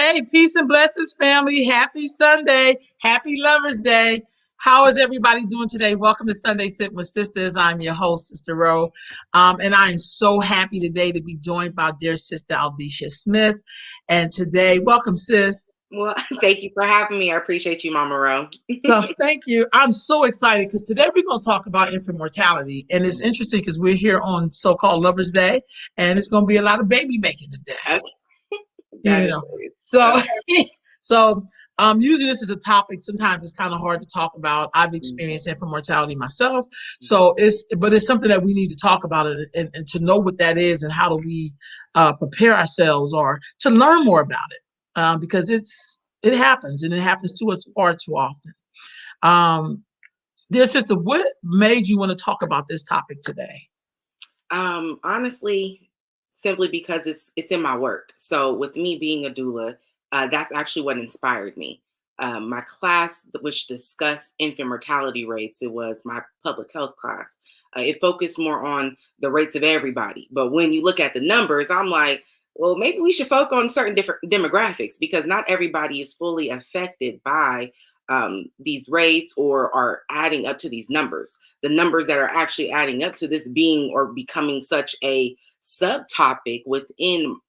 Hey, peace and blessings, family. Happy Sunday. Happy Lovers Day. How is everybody doing today? Welcome to Sunday Sit with Sisters. I'm your host, Sister Ro. And I am so happy today to be joined by dear Sister Aldeisha Smith. And today, welcome, sis. Well, thank you for having me. I appreciate you, Mama Ro. So thank you. I'm so excited because today we're going to talk about infant mortality. And it's interesting because we're here on so-called Lovers Day, and it's going to be a lot of baby making today. Okay. You know, so so usually this is a topic sometimes it's kind of hard to talk about. I've experienced infant mortality myself, so it's something that we need to talk about it and to know what that is and how do we prepare ourselves or to learn more about it, because it happens and it happens to us far too often. Dear sister, what made you want to talk about this topic today? Honestly, simply because it's in my work. So with me being a doula, that's actually what inspired me. My class, which discussed infant mortality rates, it was my public health class. It focused more on the rates of everybody. But when you look at the numbers, I'm like, well, maybe we should focus on certain different demographics because not everybody is fully affected by these rates or are adding up to these numbers. The numbers that are actually adding up to this being or becoming such a subtopic within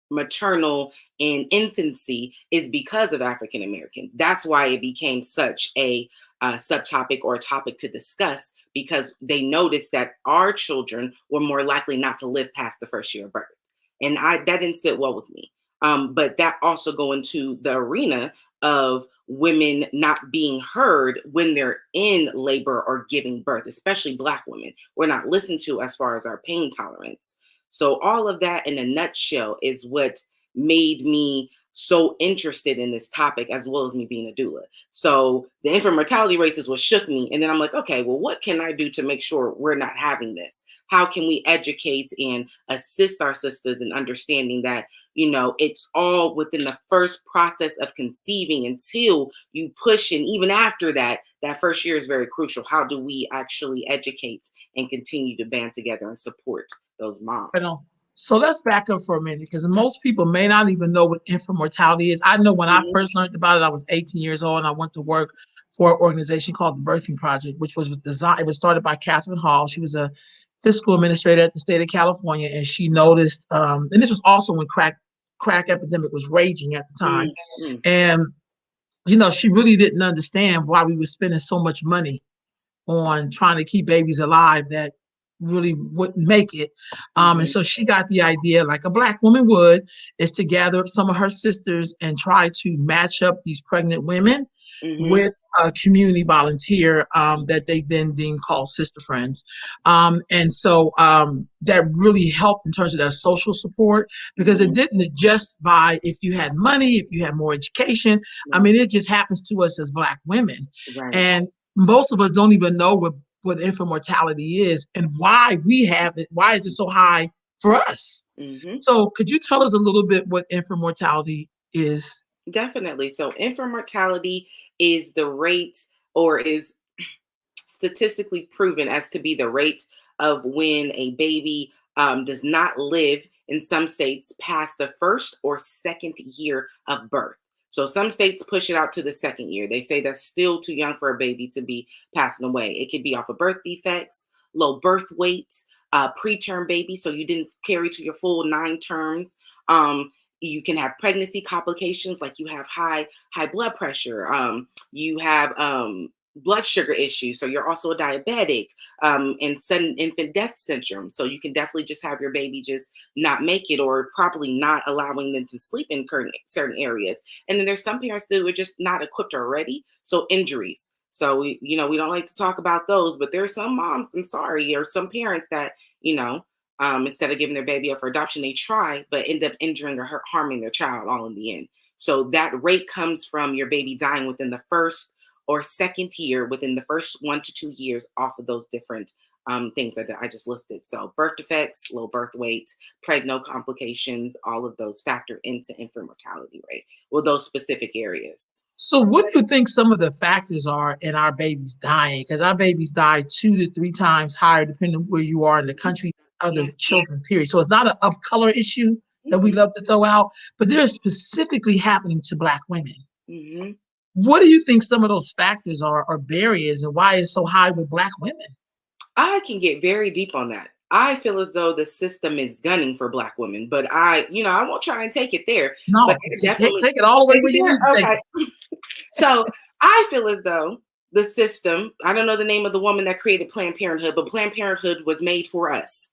maternal and infancy is because of African Americans. That's why it became such a subtopic or a topic to discuss because they noticed that our children were more likely not to live past the first year of birth, and that didn't sit well with me. But that also go into the arena of women not being heard when they're in labor or giving birth, especially Black women. We're not listened to as far as our pain tolerance. So all of that in a nutshell is what made me so interested in this topic, as well as me being a doula. So the infant mortality rates is what shook me. And then I'm like, okay, well, what can I do to make sure we're not having this? How can we educate and assist our sisters in understanding that, it's all within the first process of conceiving until you push. And even after that, that first year is very crucial. How do we actually educate and continue to band together and support those moms? So let's back up for a minute because most people may not even know what infant mortality is. I know when I first learned about it, I was 18 years old and I went to work for an organization called the Birthing Project, which was designed. It was started by Catherine Hall. She was a fiscal administrator at the state of California, and she noticed, and this was also when crack epidemic was raging at the time, and she really didn't understand why we were spending so much money on trying to keep babies alive that really wouldn't make it. And so she got the idea, like a Black woman would, is to gather up some of her sisters and try to match up these pregnant women with a community volunteer that they then deemed called Sister Friends. And so that really helped in terms of that social support because it didn't just by if you had money, if you had more education. I mean, it just happens to us as Black women. Right. And most of us don't even know what infant mortality is and why we have it. Why is it so high for us? So could you tell us a little bit what infant mortality is? Definitely. So infant mortality is the rate or is statistically proven as to be the rate of when a baby does not live in some states past the first or second year of birth. So some states push it out to the second year. They say that's still too young for a baby to be passing away. It could be off of birth defects, low birth weight, preterm baby, so you didn't carry to your full 9 terms. You can have pregnancy complications, like you have high blood pressure. You have blood sugar issues, so you're also a diabetic, and sudden infant death syndrome. So you can definitely just have your baby just not make it or properly not allowing them to sleep in certain areas. And then there's some parents that were just not equipped already. So injuries. So we don't like to talk about those, but there's some moms, I'm sorry, or some parents that, instead of giving their baby up for adoption, they try, but end up injuring or harming their child all in the end. So that rate comes from your baby dying within the first or second year, within the first 1 to 2 years off of those different things that I just listed. So birth defects, low birth weight, pregnant complications, all of those factor into infant mortality rate with those specific areas. So what do you think some of the factors are in our babies dying? Because our babies die 2 to 3 times higher, depending on where you are in the country, other children, period. So it's not an up color issue that we love to throw out, but they're specifically happening to Black women. Mm-hmm. What do you think some of those factors are or barriers, and why it's so high with Black women? I can get very deep on that. I feel as though the system is gunning for Black women, but I won't try and take it there. But No, it take definitely take it all the way take where it you need to there. take Okay. it. So I feel as though the system, I don't know the name of the woman that created Planned Parenthood, but Planned Parenthood was made for us.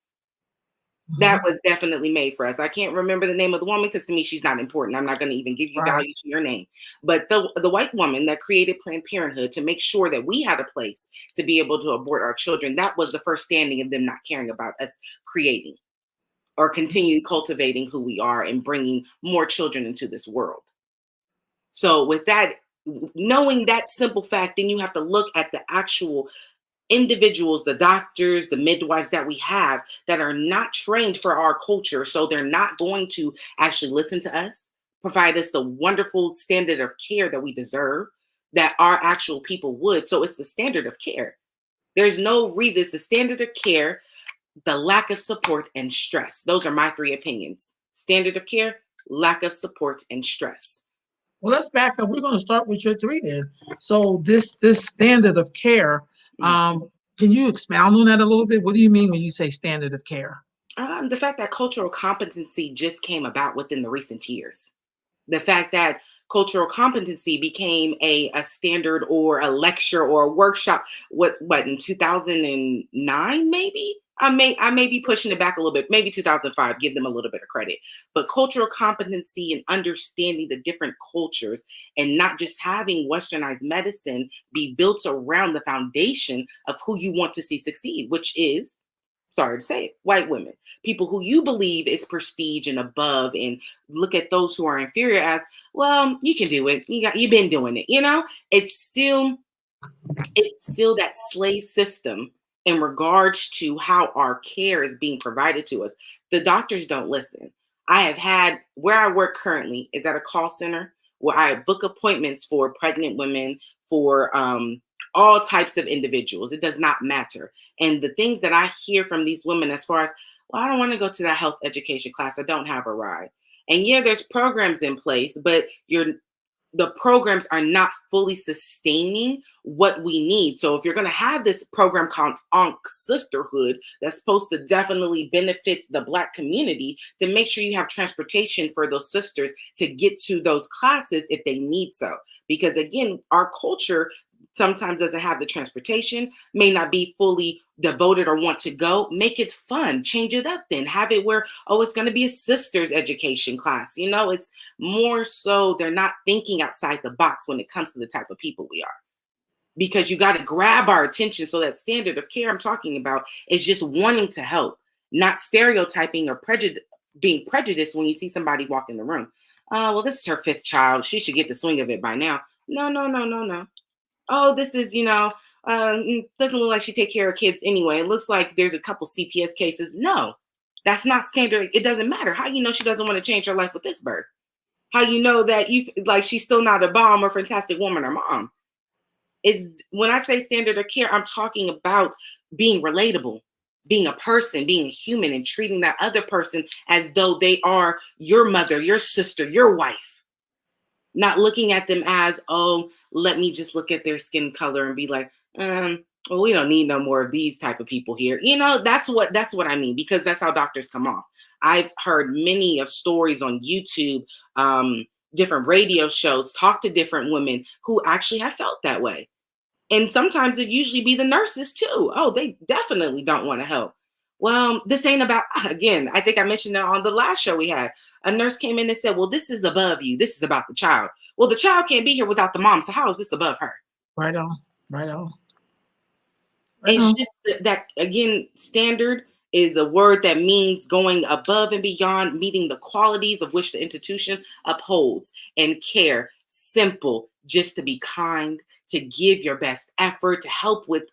That Mhm. was definitely made for us. I can't remember the name of the woman because to me she's not important. I'm not going to even give you Right. value to your name. But the white woman that created Planned Parenthood to make sure that we had a place to be able to abort our children, that was the first standing of them not caring about us creating or continue cultivating who we are and bringing more children into this world. So with that, knowing that simple fact, then you have to look at the actual individuals, the doctors, the midwives that we have that are not trained for our culture. So they're not going to actually listen to us, provide us the wonderful standard of care that we deserve, that our actual people would. So it's the standard of care. There's no reason. It's the standard of care, the lack of support, and stress. Those are my three opinions. Standard of care, lack of support, and stress. Well, let's back up. We're going to start with your three then. So this standard of care, Mhm. can you expound on that a little bit? What do you mean when you say standard of care? The fact that cultural competency just came about within the recent years. The fact that cultural competency became a standard or a lecture or a workshop, what in 2009 maybe. I may be pushing it back a little bit, maybe 2005, give them a little bit of credit. But cultural competency and understanding the different cultures and not just having westernized medicine be built around the foundation of who you want to see succeed, which is, sorry to say it, white women, people who you believe is prestige and above, and look at those who are inferior as, well, you can do it. You've been doing it. It's still that slave system in regards to how our care is being provided to us. The doctors don't listen. I have had, where I work currently is at a call center where I book appointments for pregnant women, for all types of individuals. It does not matter. And the things that I hear from these women, as far as, well, I don't want to go to that health education class, I don't have a ride. And yeah, there's programs in place, but the programs are not fully sustaining what we need. So if you're going to have this program called Ankh Sisterhood that's supposed to definitely benefit the Black community, then make sure you have transportation for those sisters to get to those classes if they need so. Because again, our culture sometimes doesn't have the transportation, may not be fully devoted or want to go. Make it fun, change it up, then have it where, oh, it's going to be a sister's education class. It's more so they're not thinking outside the box when it comes to the type of people we are. Because you got to grab our attention. So that standard of care I'm talking about is just wanting to help, not stereotyping or being prejudiced when you see somebody walk in the room. Well, this is her fifth child. She should get the swing of it by now. No, no, no, no, no. Oh, this is, doesn't look like she take care of kids anyway. It looks like there's a couple CPS cases. No, that's not standard. It doesn't matter. How you know she doesn't want to change her life with this birth? How you know that she's still not a bomb or fantastic woman or mom? It's when I say standard of care, I'm talking about being relatable, being a person, being a human, and treating that other person as though they are your mother, your sister, your wife. Not looking at them as, oh, let me just look at their skin color and be like, well, we don't need no more of these type of people here. That's what I mean, because that's how doctors come off. I've heard many of stories on YouTube, different radio shows, talk to different women who actually have felt that way. And sometimes it usually be the nurses too. Oh, they definitely don't want to help. Well, this ain't about, again, I think I mentioned it on the last show we had. A nurse came in and said, well, this is above you. This is about the child. Well, the child can't be here without the mom. So how is this above her? Right on, right on, right It's on. just that, again, standard is a word that means going above and beyond, meeting the qualities of which the institution upholds, and care. Simple, just to be kind, to give your best effort, to help with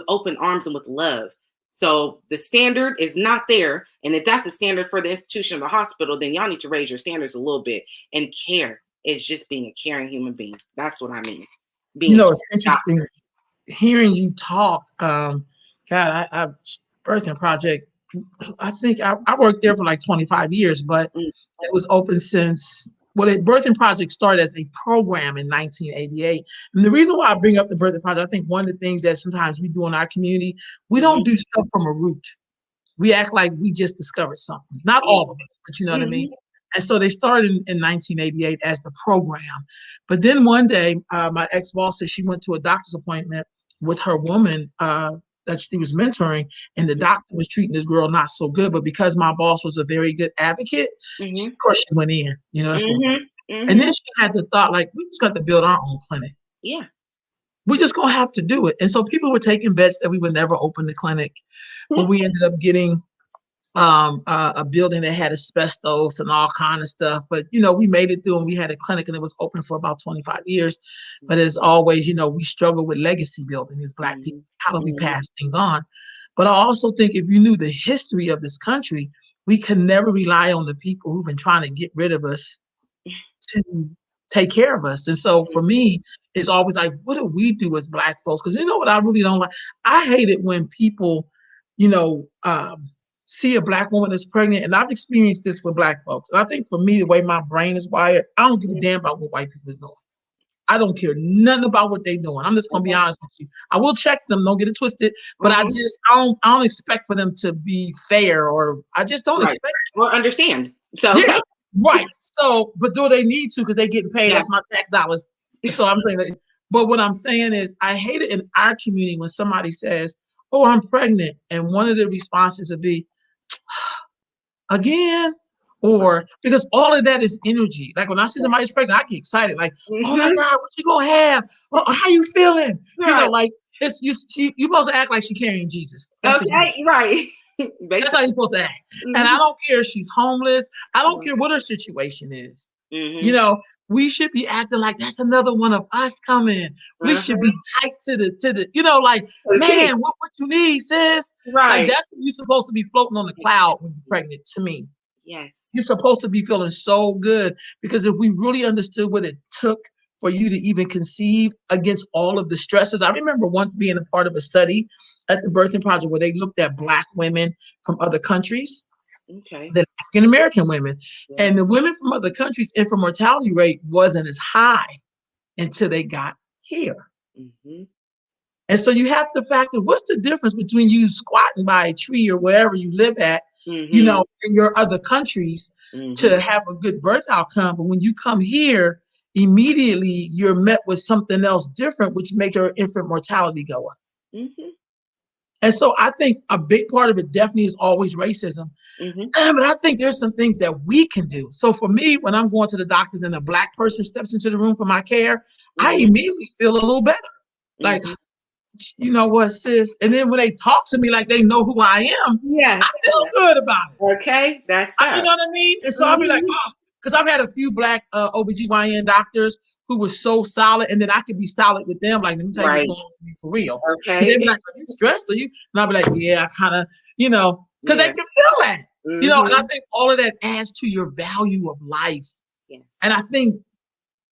open arms and with love. So the standard is not there. And if that's the standard for the institution or the hospital, then y'all need to raise your standards a little bit. And care is just being a caring human being. That's what I mean. Being a It's caring interesting hearing you talk. God, I birthing project I think I worked there for like 25 years, but Mm, it was open since, well, the Birthing Project started as a program in 1988. And the reason why I bring up the Birthing Project, I think one of the things that sometimes we do in our community, we don't mhm, do stuff from a root. We act like we just discovered something. Not yeah, all of us, but you know what I mean? mhm, And so they started in 1988 as the program. But then one day, my ex boss said she went to a doctor's appointment with her woman that she was mentoring, and the doctor was treating this girl not so good. But because my boss was a very good advocate, of mhm, course she went in. You know, that's what. mhm, And then mhm, she had the thought, like, we just got to build our own clinic. yeah. We're just gonna have to do it. And so people were taking bets that we would never open the clinic, but we ended up getting a building that had asbestos and all kind of stuff. But we made it through, and we had a clinic, and it was open for about 25 years. But as always, we struggle with legacy building as Black people. Mhm, How do we mhm, pass things on? But I also think if you knew the history of this country, we can never rely on the people who've been trying to get rid of us to take care of us. And so for me, it's always like, what do we do as Black folks? Because you know what I really don't like? I hate it when people, you know, um, see a Black woman that's pregnant. And I've experienced this with Black folks. And I think for me, the way my brain is wired, I don't give a mhm. damn about what white people is doing. I don't care nothing about what they're doing. I'm just gonna be Okay. honest with you. I will check them, don't get it twisted, but Mhm. I don't expect for them to be fair, or I just don't Right. expect. Or understand. So Yeah, right. So, but do they need to? Because they getting paid. yeah. That's my tax dollars. So I'm saying that. But what I'm saying is, I hate it in our community when somebody says, "Oh, I'm pregnant," and one of the responses would be, "Again," or because all of that is energy. Like when I see somebody's pregnant, I get excited. Like, "Oh my Mhm. God, what you gonna have? Oh, how you feeling?" Right. Like it's you supposed to act like she carrying Jesus. That's what you do. Okay. Right. That's how you're Basically. supposed to act. And I Mhm. don't care if she's homeless. I don't care what her situation is. You Mhm. know, we should be acting like that's another one of us coming. We should Uh-huh. be hyped to the, like, Okay. man, what you need, sis? Like Right. that's what you're supposed to be floating on the cloud when you're pregnant to me. Yes. You're supposed to be feeling so good because if we really understood what it took for you to even conceive against all of the stresses. I remember once being a part of a study at the Birthing Project where they looked at Black women from other countries Okay. than African American women. Yeah. And the women from other countries' infant mortality rate wasn't as high until they got here. Mhm. And so you have to factor what's the difference between you squatting by a tree or wherever you live at, Mhm. in your other countries Mhm. to have a good birth outcome. But when you come here, immediately you're met with something else different, which makes your infant mortality go up. Mhm. And so I think a big part of it definitely is always racism. Mhm. But I think there's some things that we can do. So for me, when I'm going to the doctors and a Black person steps into the room for my care, I Mhm. immediately feel a little better. Like, Mhm. you know what, sis? And then when they talk to me like they know who I am, Yes. I feel good about it. Okay. That's You that. know what I mean? And so I'll be like, Mhm. oh, because I've had a few Black OBGYN doctors who were so solid, and then I could be solid with them. Like, let me tell you what's Right. going on with me for real. Because they'd Okay. be like, are you stressed? Are you? And I'll be like, yeah, I kind of, because they Yeah. can feel that. And I Mhm. think all of that adds to your value of life. And Yes. I think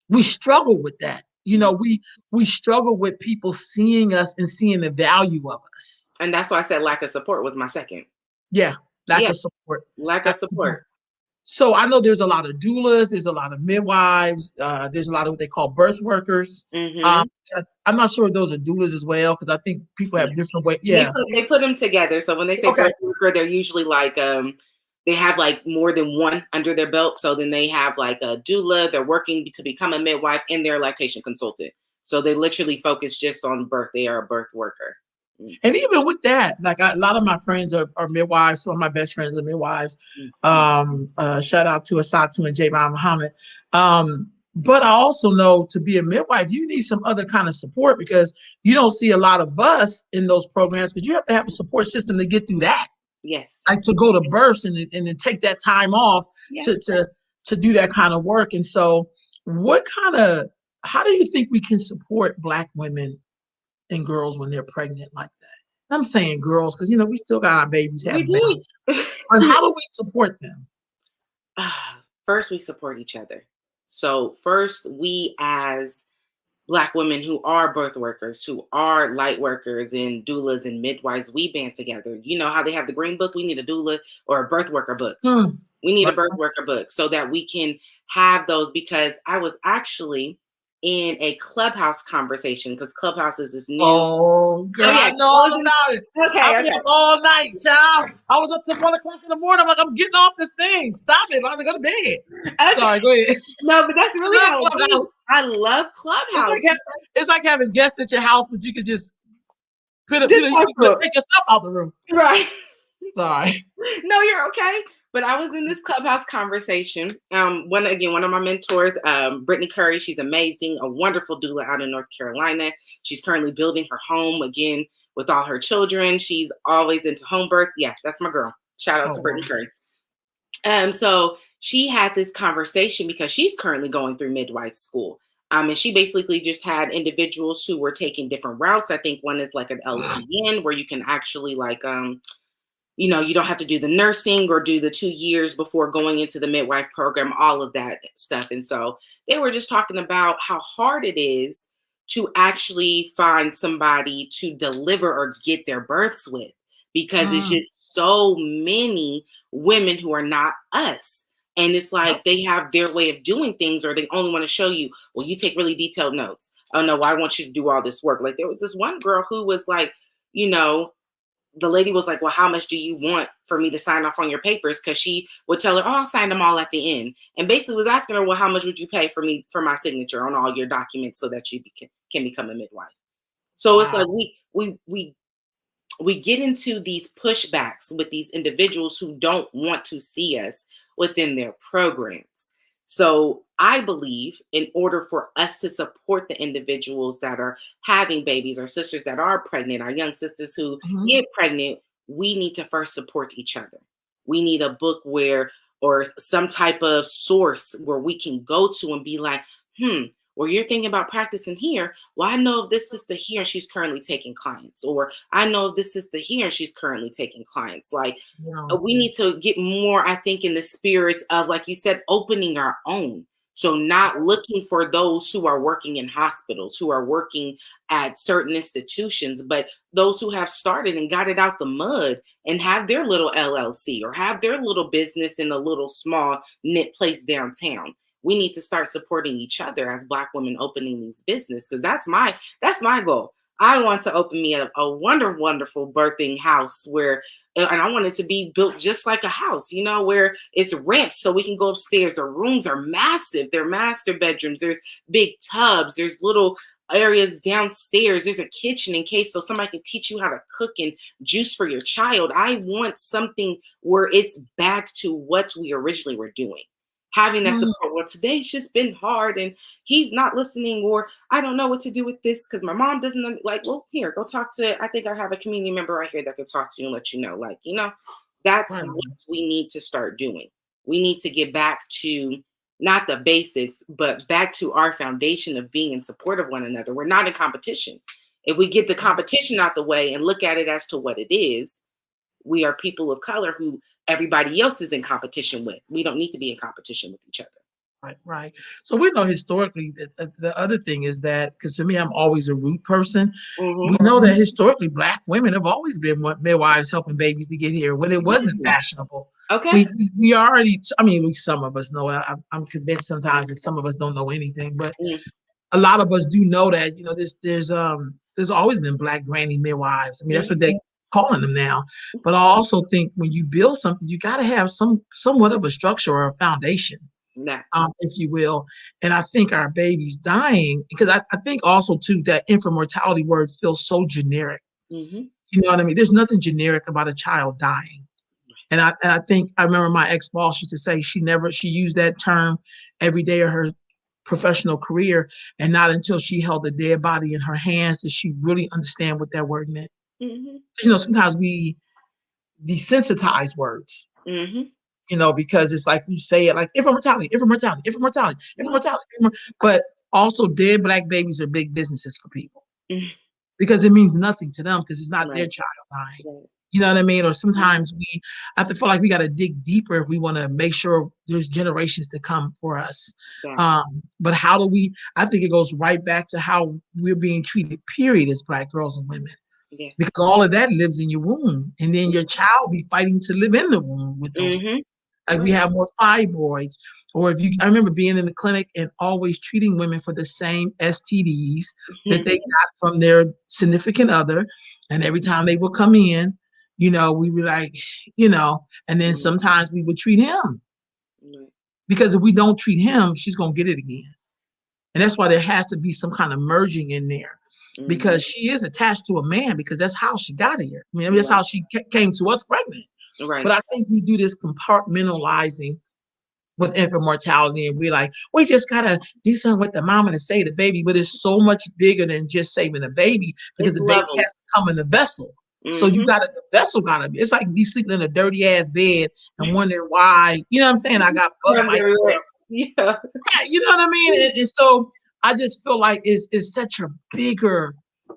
we struggle with that. Mhm. We struggle with people seeing us and seeing the value of us. And that's why I said lack of support was my second. Yeah, lack Yeah. of support. Lack of support. So I know there's a lot of doulas, there's a lot of midwives, there's a lot of what they call birth workers. Um, Mhm. I'm not sure if those are doulas as well because I think people have different ways. They Yeah. put them together. So when they say Okay. birth worker, they're usually like they have like more than one under their belt. So then they have like a doula. They're working to become a midwife and they're a lactation consultant. So they literally focus just on birth. They are a birth worker. Mm, And even with that, like a lot of my friends are midwives. Some of my best friends are midwives. mm, Shout out to Asatu and Javon Muhammad. But I also know to be a midwife, you need some other kind of support because you don't see a lot of us in those programs because you have to have a support system to get through that. yes. Like to go to births and then take that time off Yeah. to do that kind of work. And so, how do you think we can support Black women and girls when they're pregnant like that? I'm saying girls because we still got our babies We having do. babies. But how do we support them? First, we support each other. So first, we as Black women who are birth workers, who are light workers and doulas and midwives, we band together. You know how they have the green book? We need a doula or a birth worker book. We need a Right. birth worker book so that we can have those, because I was actually in a Clubhouse conversation, because Clubhouse is this new. Oh, girl, Oh yeah, I know all about it. okay, I've been okay. up all night, child. I was up till 1 o'clock in the morning. I'm like, I'm getting off this thing. Stop it. I'm going to go to bed. Okay. Sorry, go ahead. No, but that's really I how love it is. Clubhouse. I love It's Clubhouse. like, it's like having guests at your house, but you could just put it, Just you can take yourself out the room. right. Sorry. No, you're okay. But I was in this Clubhouse conversation. One of my mentors, Brittany Curry. She's amazing, a wonderful doula out in North Carolina. She's currently building her home again with all her children. She's always into home birth. Yeah, that's my girl. Shout out to Brittany Curry. So she had this conversation because she's currently going through midwife school. And she basically just had individuals who were taking different routes. I think one is like an LPN, where you can actually you don't have to do the nursing or do the 2 years before going into the midwife program, all of that stuff. And so they were just talking about how hard it is to actually find somebody to deliver or get their births with, because it's just so many women who are not us. And it's like they have their way of doing things, or they only want to show you, well, you take really detailed notes. Oh, no, I want you to do all this work. Like there was this one girl who was like, the lady was like, well, how much do you want for me to sign off on your papers? Because she would tell her, oh, I'll sign them all at the end. And basically was asking her, well, how much would you pay for me for my signature on all your documents so that you can become a midwife? So it's like we get into these pushbacks with these individuals who don't want to see us within their programs. So I believe in order for us to support the individuals that are having babies, or sisters that are pregnant, our young sisters who get pregnant, we need to first support each other. We need a book or some type of source where we can go to and be like, well, you're thinking about practicing here. Well, I know of this sister here and she's currently taking clients. Or I know of this sister here and she's currently taking clients. Like we need to get more, I think, in the spirit of, like you said, opening our own. So not looking for those who are working in hospitals, who are working at certain institutions, but those who have started and got it out the mud and have their little LLC or have their little business in a little small knit place downtown. We need to start supporting each other as Black women opening these businesses, because that's my goal. I want to open me a wonderful birthing house and I want it to be built just like a house, where it's ramps so we can go upstairs. The rooms are massive. They're master bedrooms. There's big tubs. There's little areas downstairs. There's a kitchen in case so somebody can teach you how to cook and juice for your child. I want something where it's back to what we originally were doing. Having that support. Well, today's just been hard and he's not listening, or I don't know what to do with this because my mom doesn't well, here, go talk to, I think I have a community member right here that can talk to you and let you know. That's what we need to start doing. We need to get back to not the basics, but back to our foundation of being in support of one another. We're not in competition. If we get the competition out the way and look at it as to what it is, we are people of color who everybody else is in competition with. We don't need to be in competition with each other. Right. So we know historically that the other thing is that, because to me, I'm always a root person. We know that historically Black women have always been midwives helping babies to get here when it wasn't fashionable. Okay. We already, I mean, at least some of us know. I'm convinced sometimes that some of us don't know anything, but a lot of us do know that, there's always been Black granny midwives. I mean, that's what they're calling them now. But I also think when you build something, you got to have somewhat of a structure or a foundation. If you will. And I think our babies dying, because I think also too that infant mortality word feels so generic. You know what I mean? There's nothing generic about a child dying. And I think I remember my ex-boss used to say she used that term every day of her professional career, and not until she held a dead body in her hands did she really understand what that word meant. Sometimes we desensitize words. Because it's like we say it like infant mortality. But also dead Black babies are big businesses for people because it means nothing to them because it's not their child dying. You know what I mean? Or sometimes I feel like we got to dig deeper if we want to make sure there's generations to come for us. Yeah. But how do we? I think it goes right back to how we're being treated, period, as Black girls and women. Yes. Because all of that lives in your womb, and then your child be fighting to live in the womb with those. Like we have more fibroids, or I remember being in the clinic and always treating women for the same STDs that they got from their significant other, and every time they would come in, we were like, and then sometimes we would treat him because if we don't treat him, she's gonna get it again, and that's why there has to be some kind of merging in there. Because she is attached to a man because that's how she got here. I mean, that's how she came to us pregnant. Right. But I think we do this compartmentalizing with infant mortality, and we're like, we just gotta do something with the mama to save the baby. But it's so much bigger than just saving the baby because the baby has to come in the vessel. So the vessel gotta be. It's like me sleeping in a dirty ass bed and wondering why. You know what I'm saying? I got bug bites. Yeah, you know what I mean. And so I just feel like it's such a bigger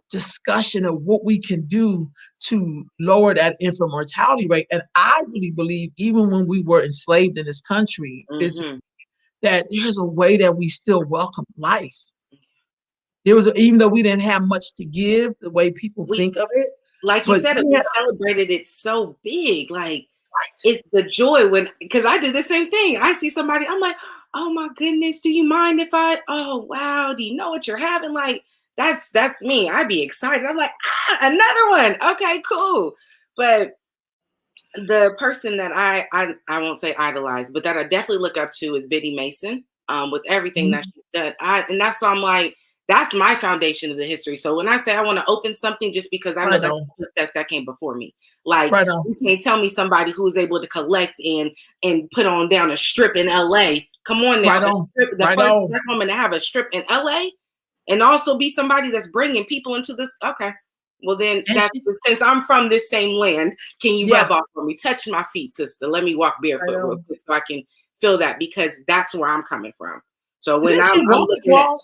discussion of what we can do to lower that infant mortality rate. And I really believe even when we were enslaved in this country, that there's a way that we still welcome life. Even though we didn't have much to give, the way people think of it. Like you said, we celebrated it so big. Like it's the joy because I did the same thing. I see somebody, I'm like, oh my goodness, do you mind if oh wow, do you know what you're having? Like, that's me. I'd be excited. I'm like, another one. Okay, cool. But the person that I won't say idolize, but that I definitely look up to is Biddy Mason. With everything that she's done. And that's why I'm like, that's my foundation of the history. So when I say I want to open something, just because I know that's the steps that came before me. Like you can't tell me somebody who's able to collect and put on down a strip in LA. Come on now. The first Black woman to have a strip in LA and also be somebody that's bringing people into this. Okay. Well, then since I'm from this same land, can you rub off on me? Touch my feet, sister. Let me walk barefoot real quick so I can feel that, because that's where I'm coming from. So when I'm looking at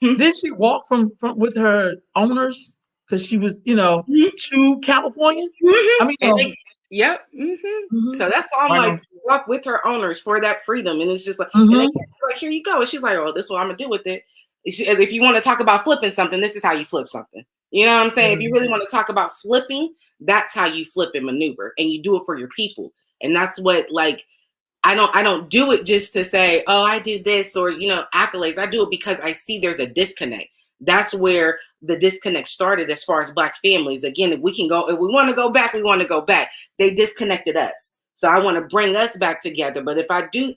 did she walk from with her owners because she was, to California? I mean, yep. So that's all I'm like, walk with her owners for that freedom, and it's just like, and then like, here you go, and she's like, oh, this is what I'm gonna do with it. If you want to talk about flipping something, this is how you flip something. You know what I'm saying? If you really want to talk about flipping, that's how you flip and maneuver, and you do it for your people, and that's what like. I don't do it just to say, oh, I did this or, accolades. I do it because I see there's a disconnect. That's where the disconnect started as far as Black families. Again, if we want to go back, we want to go back. They disconnected us. So I want to bring us back together. But if I do,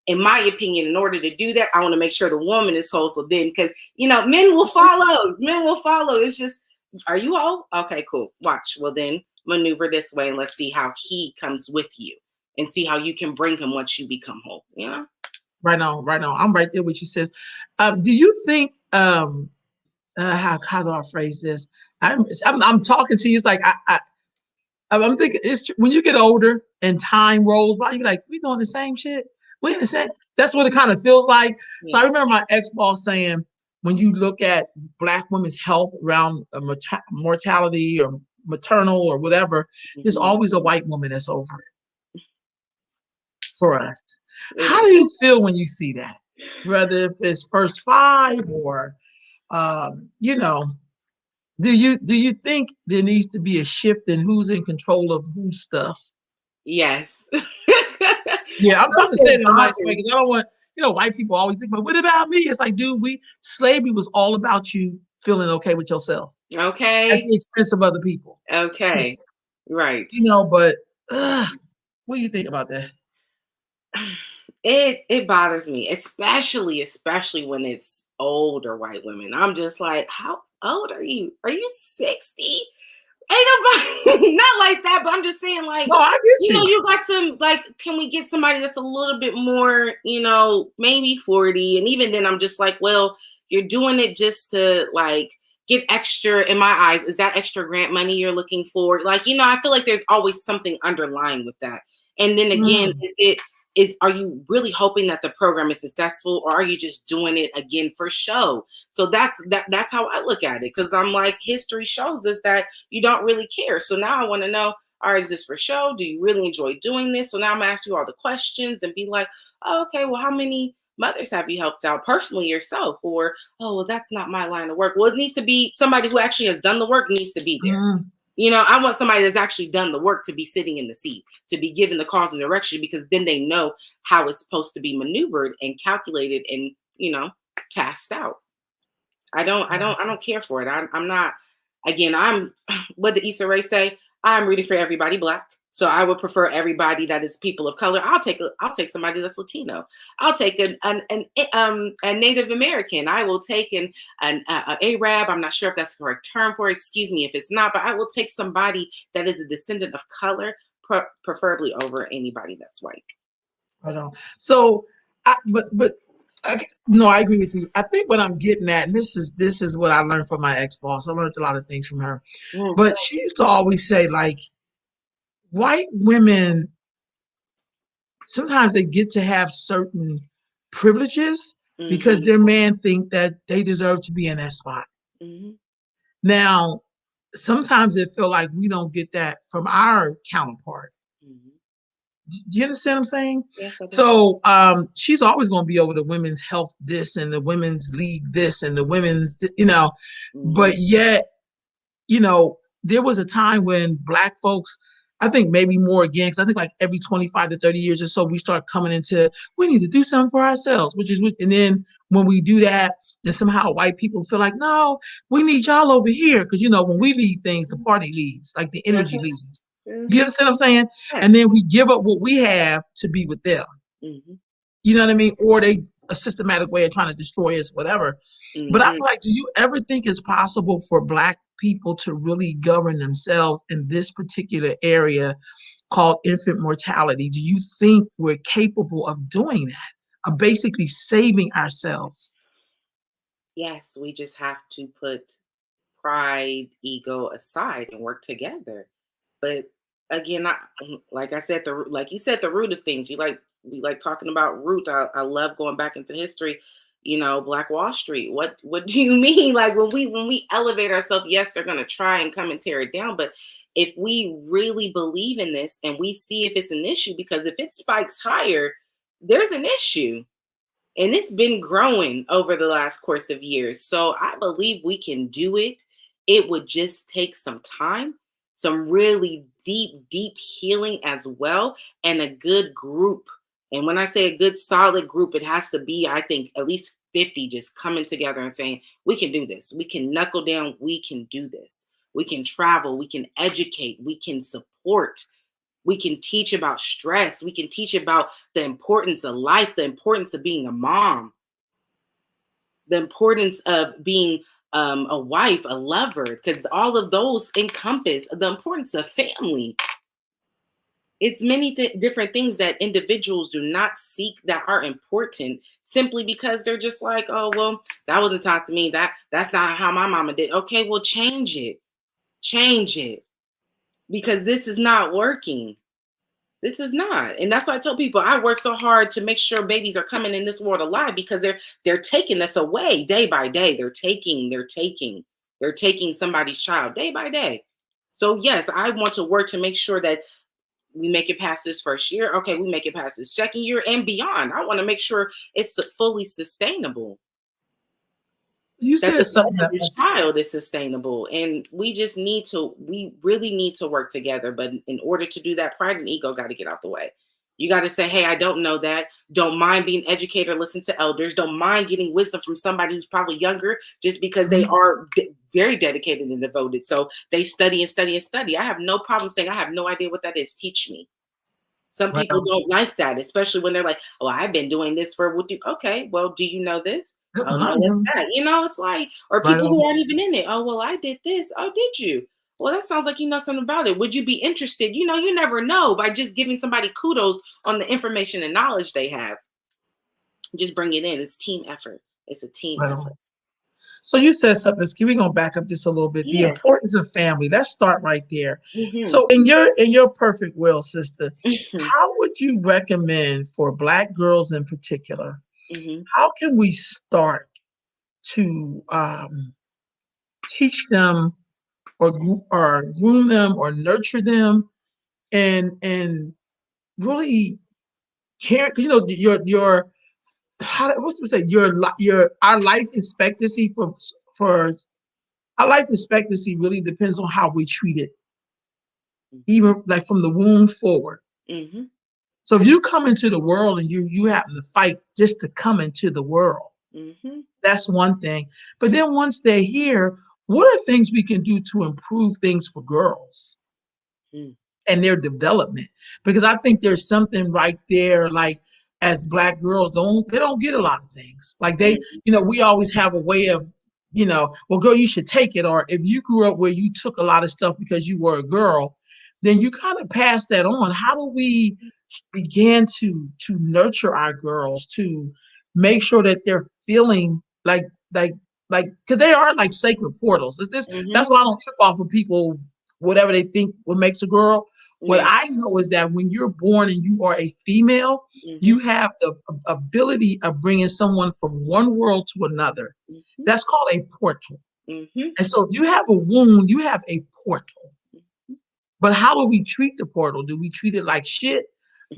in my opinion, in order to do that, I want to make sure the woman is whole. So then, because, men will follow. Men will follow. It's just, are you whole? Okay, cool. Watch. Well, then maneuver this way and let's see how he comes with you. And see how you can bring him once you become whole, Right on. I'm right there with you, sis. Do you think how do I phrase this? I'm talking to you. It's like I'm thinking it's when you get older and time rolls by, you're like, we doing the same shit. We in the same. That's what it kind of feels like. Yeah. So I remember my ex-boss saying, when you look at Black women's health around mortality or maternal or whatever, there's always a white woman that's over it. For us, how do you feel when you see that? Whether if it's first five or, do you think there needs to be a shift in who's in control of whose stuff? Yes. Yeah, I'm trying to say it in a nice way because I don't want white people always think, but what about me? It's like, dude, slavery was all about you feeling okay with yourself. Okay. At the expense of other people. Okay. Right. But what do you think about that? It bothers me, especially when it's older white women. I'm just like, how old are you? Are you 60? Ain't nobody not like that, but I'm just saying, like, no, I get you. You got some, like, can we get somebody that's a little bit more, maybe 40? And even then I'm just like, well, you're doing it just to like get extra, in my eyes. Is that extra grant money you're looking for? Like, I feel like there's always something underlying with that. And then again, is it are you really hoping that the program is successful, or are you just doing it again for show? So that's how I look at it, because I'm like, history shows us that you don't really care. So now I want to know, all right, is this for show? Do you really enjoy doing this? So now I'm gonna ask you all the questions and be like, oh, okay, well, how many mothers have you helped out personally yourself? Or, oh, well, that's not my line of work. Well, it needs to be somebody who actually has done the work, needs to be there. Mhm. You know, I want somebody that's actually done the work to be sitting in the seat, to be given the cause and direction, because then they know how it's supposed to be maneuvered and calculated and, you know, tasked out. I don't care for it. I'm not, again, I'm, what did Issa Rae say? I'm rooting for everybody Black. So I would prefer everybody that is people of color. I'll take somebody that's Latino. I'll take a Native American. I will take an Arab. I'm not sure if that's the correct term for it. Excuse me if it's not, but I will take somebody that is a descendant of color, preferably over anybody that's white. Right on. So, no, I agree with you. I think what I'm getting at, and this is what I learned from my ex boss. I learned a lot of things from her, Mm, but she used to always say, like, white women sometimes they get to have certain privileges because mhm, their man think that they deserve to be in that spot. mhm, Now, sometimes it feel like we don't get that from our counterpart. mhm. Do you understand what I'm saying? Yes, I do. So she's always going to be over the women's health this and the women's league this and the women's, Mhm, but yet, there was a time when Black folks, I think maybe more again, because I think like every 25 to 30 years or so, we start coming into, we need to do something for ourselves, and then when we do that, then somehow white people feel like, no, we need y'all over here. Because, when we leave things, the party leaves, like the energy mhm, leaves. You mhm. understand what I'm saying? And Yes. then we give up what we have to be with them. Mhm, You know what I mean? Or they a systematic way of trying to destroy us, whatever. But I mhm. feel like, do you ever think it's possible for Black people to really govern themselves in this particular area called infant mortality? Do you think we're capable of doing that? Of basically saving ourselves? Yes, we just have to put pride, ego aside and work together. But again, like I said, like you said, the root of things. We like talking about root. I love going back into history. You know, Black Wall Street. What do you mean? Like when we elevate ourselves, yes, they're gonna try and come and tear it down. But if we really believe in this and we see if it's an issue, because if it spikes higher, there's an issue. And it's been growing over the last course of years. So I believe we can do it. It would just take some time, some really deep healing as well, and a good group. And when I say a good solid group, it has to be, I think, at least 50 just coming together and saying, we can do this. We can knuckle down. We can do this. We can travel. We can educate. We can support. We can teach about stress. We can teach about the importance of life, the importance of being a mom, the importance of being a wife, a lover, because all of those encompass the importance of family. It's many different things that individuals do not seek that are important simply because they're just like, oh, well, that wasn't taught to me. That's not how my mama did. Okay, well, change it, because this is not working. This is not. And that's why I tell people I work so hard to make sure babies are coming in this world alive, because they're taking us away day by day. They're taking somebody's child day by day. So yes, I want to work to make sure that we make it past this first year. Okay, we make it past this second year and beyond. I want to make sure it's fully sustainable, You that said the something life of that this child is sustainable. And we really need to work together. But in order to do that, pride and ego got to get out the way. You got to say, hey, I don't know that. Don't mind being educated, listen to elders. Don't mind getting wisdom from somebody who's probably younger, just because they Mhm. are very dedicated and devoted. So they study and study and study. I have no problem saying, I have no idea what that is. Teach me. Some Right people on. don't like that, especially when they're like, "Oh, I've been doing this for what do?" Okay, well, do you know this? Oh no, what's that? You know, it's like, or Right people who on. aren't even in it. Oh, well, I did this. Oh, did you? Well, that sounds like you know something about it. Would you be interested? You know, you never know by just giving somebody kudos on the information and knowledge they have. Just bring it in. It's team effort. It's a team Right effort. on. So you said something. We're gonna back up just a little bit. The Yes. importance of family. Let's start right there. Mm-hmm. So in your perfect will, sister, Mm-hmm. how would you recommend for Black girls in particular? Mm-hmm. How can we start to teach them or groom them or nurture them and really care? Because your what's to say your our life expectancy for our life expectancy really depends on how we treat it, even like from the womb forward. Mm-hmm. So if you come into the world and you happen to fight just to come into the world, Mm-hmm. that's one thing. But then once they're here, what are things we can do to improve things for girls Mm-hmm. and their development? Because I think there's something right there, like as Black girls, they don't get a lot of things. Like we always have a way of, well, girl, you should take it. Or if you grew up where you took a lot of stuff because you were a girl, then you kind of pass that on. How do we begin to nurture our girls to make sure that they're feeling like like because they are like sacred portals. Is this Mm-hmm. That's why I don't trip off of people whatever they think what makes a girl. What Yeah. I know is that when you're born and you are a female, Mm-hmm. you have the ability of bringing someone from one world to another. Mm-hmm. That's called a portal. Mm-hmm. And so if you have a wound, you have a portal. But how do we treat the portal? Do we treat it like shit?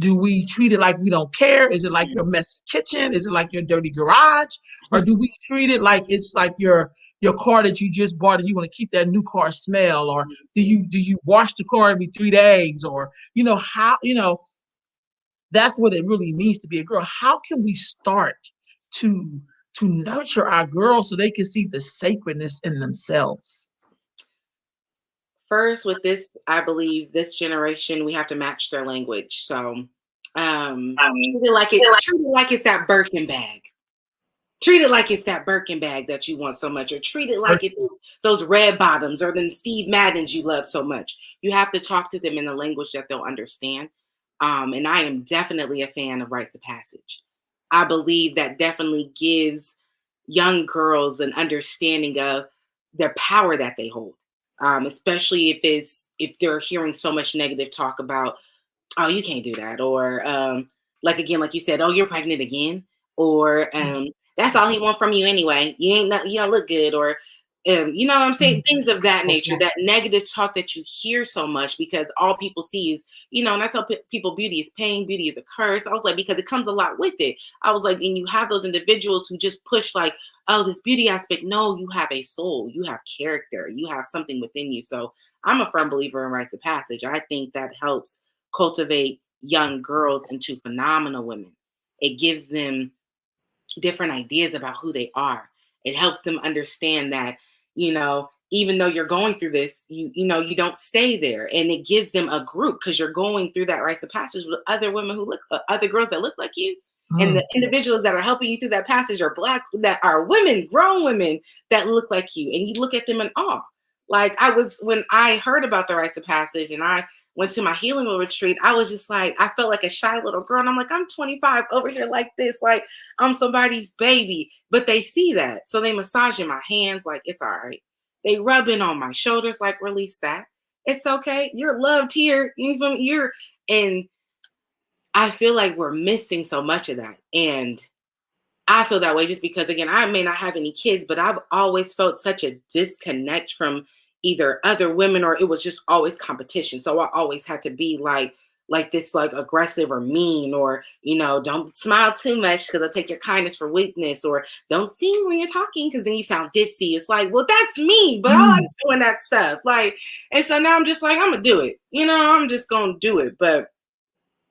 Do we treat it like we don't care? Is it like your messy kitchen? Is it like your dirty garage? Or do we treat it like it's like your car that you just bought and you want to keep that new car smell? Or do you wash the car every 3 days? Or how that's what it really means to be a girl. How can we start to to nurture our girls so they can see the sacredness in themselves? First, with this, I believe this generation, we have to match their language. So treat it like it's that Birkin bag. Treat it like it's that Birkin bag that you want so much, or treat it like it's those red bottoms or them Steve Maddens you love so much. You have to talk to them in a language that they'll understand. And I am definitely a fan of rites of passage. I believe that definitely gives young girls an understanding of their power that they hold. Especially if they're hearing so much negative talk about, oh, you can't do that, or like again, like you said, oh, you're pregnant again, or that's all he wants from you anyway. You don't look good, or you know what I'm saying, things of that nature. That negative talk that you hear so much because all people see is, and I tell people beauty is pain, beauty is a curse. I was like, because it comes a lot with it. I was like, and you have those individuals who just push like, oh, this beauty aspect. No, you have a soul, you have character, you have something within you. So I'm a firm believer in rites of passage. I think that helps cultivate young girls into phenomenal women. It gives them different ideas about who they are. It helps them understand that, even though you're going through this, you don't stay there. And it gives them a group because you're going through that rites of passage with other women who look, other girls that look like you. And the individuals that are helping you through that passage are Black, that are women, grown women that look like you. And you look at them in awe. Like when I heard about the rites of passage and I went to my healing retreat, I was just like, I felt like a shy little girl. And I'm like, I'm 25 over here like this, like I'm somebody's baby. But they see that. So they massaging my hands like it's all right. They rubbing on my shoulders like, release that. It's okay. You're loved here. And I feel like we're missing so much of that. And I feel that way just because, again, I may not have any kids, but I've always felt such a disconnect from either other women, or it was just always competition. So I always had to be like this, like aggressive or mean, or, don't smile too much because I'll take your kindness for weakness, or don't sing when you're talking because then you sound ditzy. It's like, well, that's me, but I like doing that stuff. Like, and so now I'm just like, I'm going to do it. I'm just going to do it. But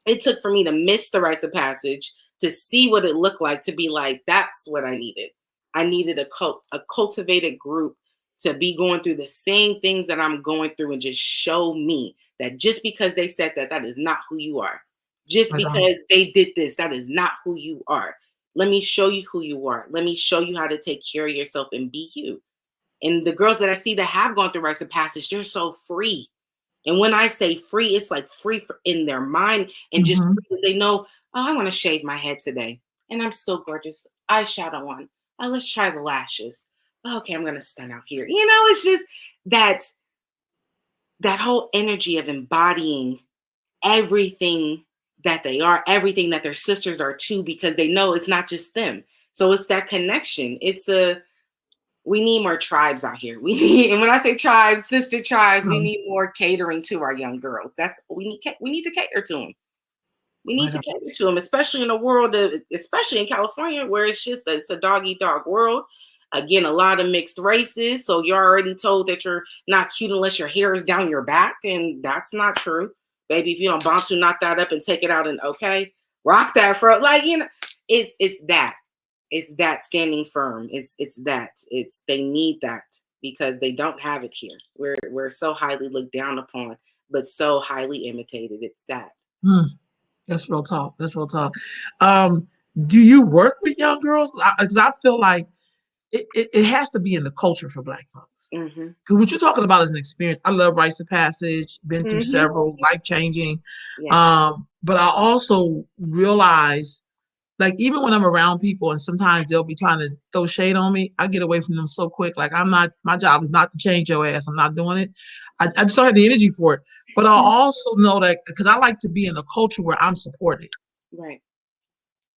it took for me to miss the rites of passage to see what it looked like, to be like, that's what I needed. I needed a cultivated group to be going through the same things that I'm going through and just show me that just because they said that is not who you are. Just because they did this, that is not who you are. Let me show you who you are. Let me show you how to take care of yourself and be you. And the girls that I see that have gone through rites of passage, they're so free. And when I say free, it's like free in their mind and just they know, oh, I want to shave my head today. And I'm still gorgeous. Eyeshadow on. Oh, let's try the lashes. okay, I'm gonna stand out here. You know, it's just that whole energy of embodying everything that they are, everything that their sisters are too, because they know it's not just them. So it's that connection. We need more tribes out here. We need, and when I say tribes, sister tribes, we need more catering to our young girls. That's we need to cater to them. We need to cater to them, especially in a world of, especially in California, where it's a dog eat dog world. Again, a lot of mixed races. So you're already told that you're not cute unless your hair is down your back, and that's not true. Baby, if you don't bounce, knock that up and take it out and okay, rock that for like, you know, it's that. It's that standing firm. It's they need that because they don't have it here. We're so highly looked down upon, but so highly imitated. It's sad. That's real talk. That's real talk. Do you work with young girls? Because I feel like it has to be in the culture for Black folks. Because what you're talking about is an experience. I love rites of passage, been through several, life-changing. Yeah. But I also realize, like, even when I'm around people and sometimes they'll be trying to throw shade on me, I get away from them so quick. Like, my job is not to change your ass. I'm not doing it. I just don't have the energy for it. But I also know that because I like to be in a culture where I'm supported. Right.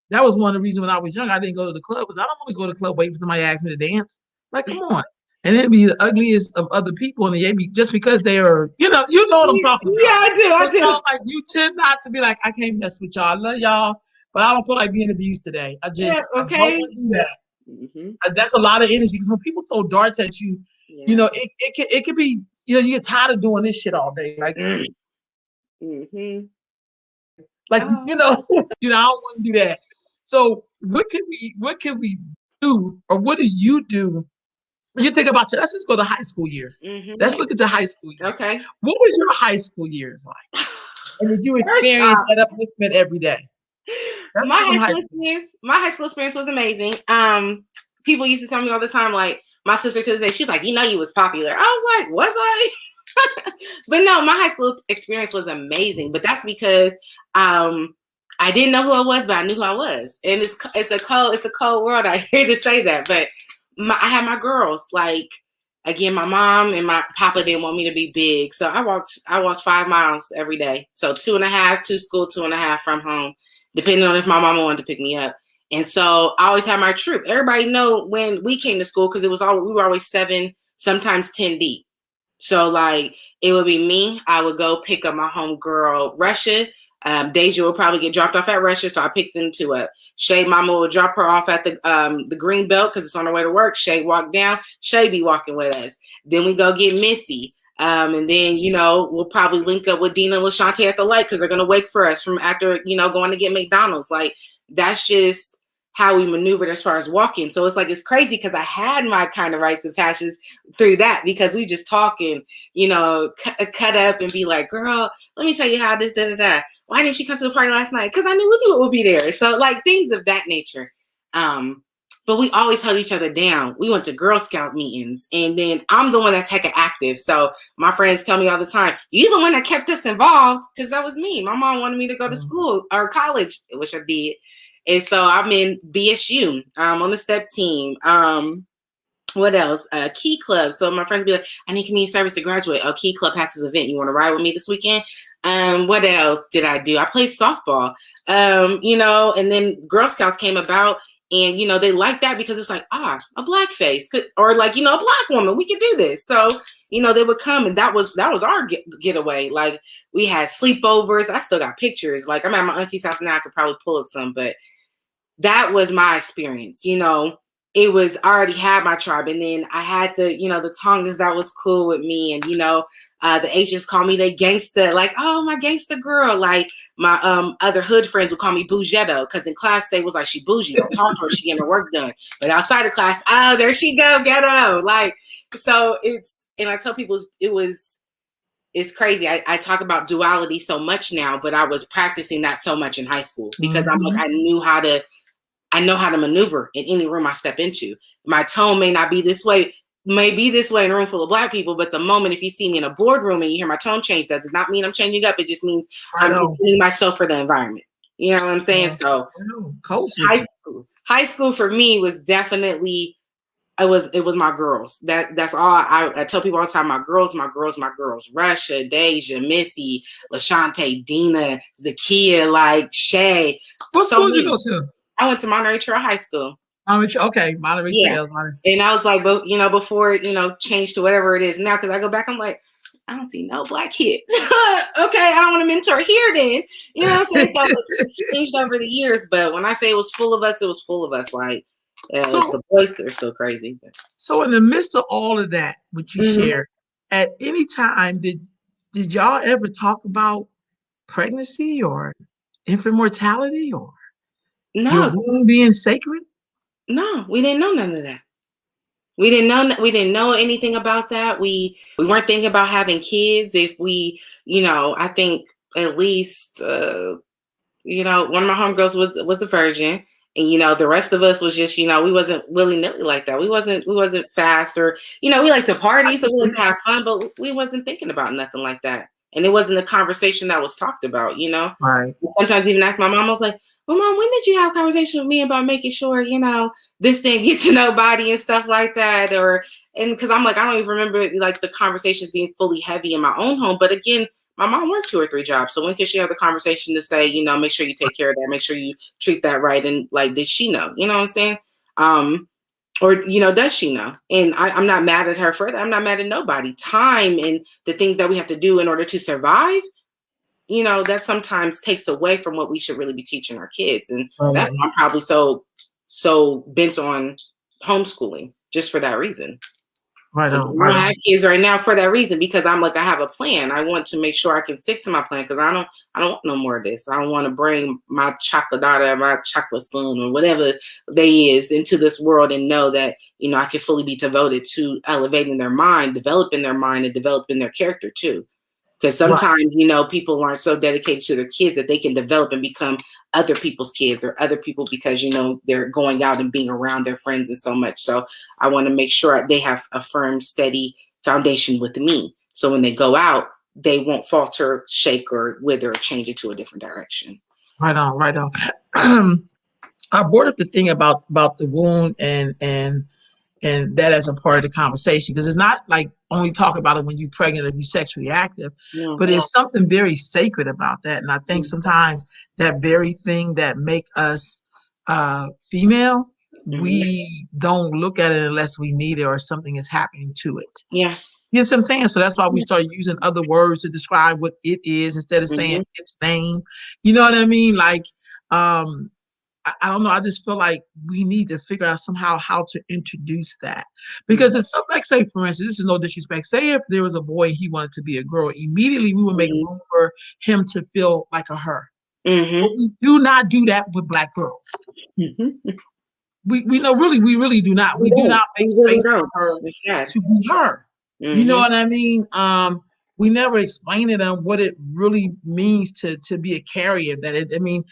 That was one of the reasons when I was young, I didn't go to the club because I don't want to go to the club waiting for somebody to ask me to dance. Like, come on. And it'd be the ugliest of other people. And they be just because they are, you know what I'm talking about. Yeah, I do. So, like, you tend not to be like, I can't mess with y'all. I love y'all, but I don't feel like being abused today. I don't want to do that. That's a lot of energy because when people throw darts at you, you know, it could be, you know, you get tired of doing this shit all day. Like, like, you know, I don't want to do that. So what can we do, or what do you do when you think about let's just go to high school years. Let's look at the high school years. Okay. What was your high school years like? And did you experience that upliftment every day? My high school experience was amazing. People used to tell me all the time, like my sister to this day, she's like, you know, you was popular. I was like, was I? But no, my high school experience was amazing. But that's because I didn't know who I was, but I knew who I was. And it's a cold world. I hate to say that, but I had my girls. Like, again, my mom and my papa didn't want me to be big, so I walked 5 miles every day. So 2.5 to school, 2.5 from home, depending on if my mama wanted to pick me up. And so I always had my troop. Everybody know when we came to school because we were always 7, sometimes 10 deep. So like it would be me. I would go pick up my homegirl Russia. Deja would probably get dropped off at Russia, so I picked them two up. Shay mama would drop her off at the Green Belt because it's on her way to work. Shay walked down. Shay be walking with us. Then we go get Missy. And then, you know, we'll probably link up with Dina and LaShante at the light because they're going to wait for us from after, you know, going to get McDonald's. Like, that's just how we maneuvered as far as walking. So it's like, it's crazy because I had my kind of rites of passage through that because we just talk and, you know, cut up and be like, girl, let me tell you how this, da-da-da. Why didn't she come to the party last night? Because I knew you would be there. So like things of that nature. But we always held each other down. We went to Girl Scout meetings, and then I'm the one that's hecka active. So my friends tell me all the time, you're the one that kept us involved, because that was me. My mom wanted me to go to school or college, which I did. And so I'm in BSU on the step team. What else? Key Club. So my friends be like, I need community service to graduate. Oh, Key Club has this event. You want to ride with me this weekend? What else did I do? I played softball. You know, and then Girl Scouts came about. And, you know, they like that because it's like, a black face or like, you know, a black woman, we could do this. So, you know, they would come and that was our getaway. Like we had sleepovers. I still got pictures. Like I'm at my auntie's house now. I could probably pull up some, but that was my experience. You know, it was, I already had my tribe. And then I had the, you know, the Tongans that was cool with me. And, you know, the Asians call me they gangsta, like, oh, my gangsta girl. Like my other hood friends would call me bougetto because in class they was like, she bougie, don't talk to her, she getting her work done. But outside of class, oh, there she go, ghetto. Like, so and I tell people it's crazy. I talk about duality so much now, but I was practicing that so much in high school because I'm like, I know how to maneuver in any room I step into. My tone may not be this way, may be this way in a room full of black people, but the moment if you see me in a boardroom and you hear my tone change, that does not mean I'm changing up. It just means I'm positioning myself for the environment. You know what I'm saying? So high school for me was definitely it was my girls. That's all I tell people all the time. My girls, my girls, my girls. Russia, Deja, Missy, Lashante, Dina, Zakia, like Shay. What So school did you many. go to? I went to Monterey Trail High School. Okay, Monterey Yeah. Trails. And I was like, but before it, changed to whatever it is now, because I go back, I'm like, I don't see no Black kids. Okay, I don't want to mentor here then. You know what I'm saying? So it's changed over the years. But when I say it was full of us, it was full of us. Like, the boys are still crazy. So in the midst of all of that, which you Mm-hmm. shared, at any time did y'all ever talk about pregnancy or infant mortality or your No, womb being sacred? no, we didn't know none of that. We didn't know anything about that. We weren't thinking about having kids. If we, I think at least, one of my homegirls was a virgin, and the rest of us was just, we wasn't willy-nilly like that. We wasn't fast, or we like to party, so we like to have fun, but we wasn't thinking about nothing like that. And it wasn't a conversation that was talked about, Right. Sometimes even ask my mom, I was like, well, Mom, when did you have a conversation with me about making sure, this thing get to nobody and stuff like that? And because I'm like, I don't even remember like the conversations being fully heavy in my own home. But again, my mom worked 2 or 3 jobs. So when can she have the conversation to say, make sure you take care of that, make sure you treat that right? And like, did she know? You know what I'm saying? Or, does she know? And I'm not mad at her for that. I'm not mad at nobody. Time and the things that we have to do in order to survive, that sometimes takes away from what we should really be teaching our kids. And that's why I'm probably so bent on homeschooling, just for that reason. Right on. I don't have kids right now for that reason, because I'm like, I have a plan. I want to make sure I can stick to my plan, because I don't want no more of this. I don't want to bring my chocolate daughter, my chocolate son, or whatever they is into this world and know that, I can fully be devoted to elevating their mind, developing their mind, and developing their character too. Because sometimes, people aren't so dedicated to their kids that they can develop and become other people's kids or other people, because, they're going out and being around their friends and so much. So I want to make sure they have a firm, steady foundation with me. So when they go out, they won't falter, shake, or wither, or change it to a different direction. Right on. Right on. I brought up the thing about the wound and that as a part of the conversation, because it's not like only talk about it when you're pregnant or you're sexually active, but it's something very sacred about that. And I think sometimes that very thing that make us female, we don't look at it unless we need it or something is happening to it. Yeah. You know what I'm saying? So that's why we start using other words to describe what it is instead of saying its name. You know what I mean? Like, I don't know. I just feel like we need to figure out somehow how to introduce that. Because if something, like, say, for instance, this is no disrespect. Say if there was a boy, he wanted to be a girl, immediately we would make room for him to feel like a her. But we do not do that with Black girls. We really do not. We do not make space for her to be her. You know what I mean? We never explain to them what it really means to be a carrier. That it don't mean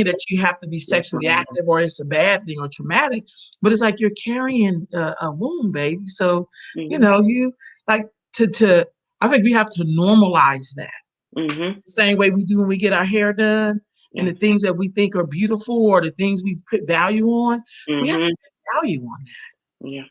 that you have to be sexually active or it's a bad thing or traumatic, but it's like you're carrying a womb, baby. So you like to. I think we have to normalize that. The same way we do when we get our hair done, and the things that we think are beautiful or the things we put value on, we have to put value on that. Yeah.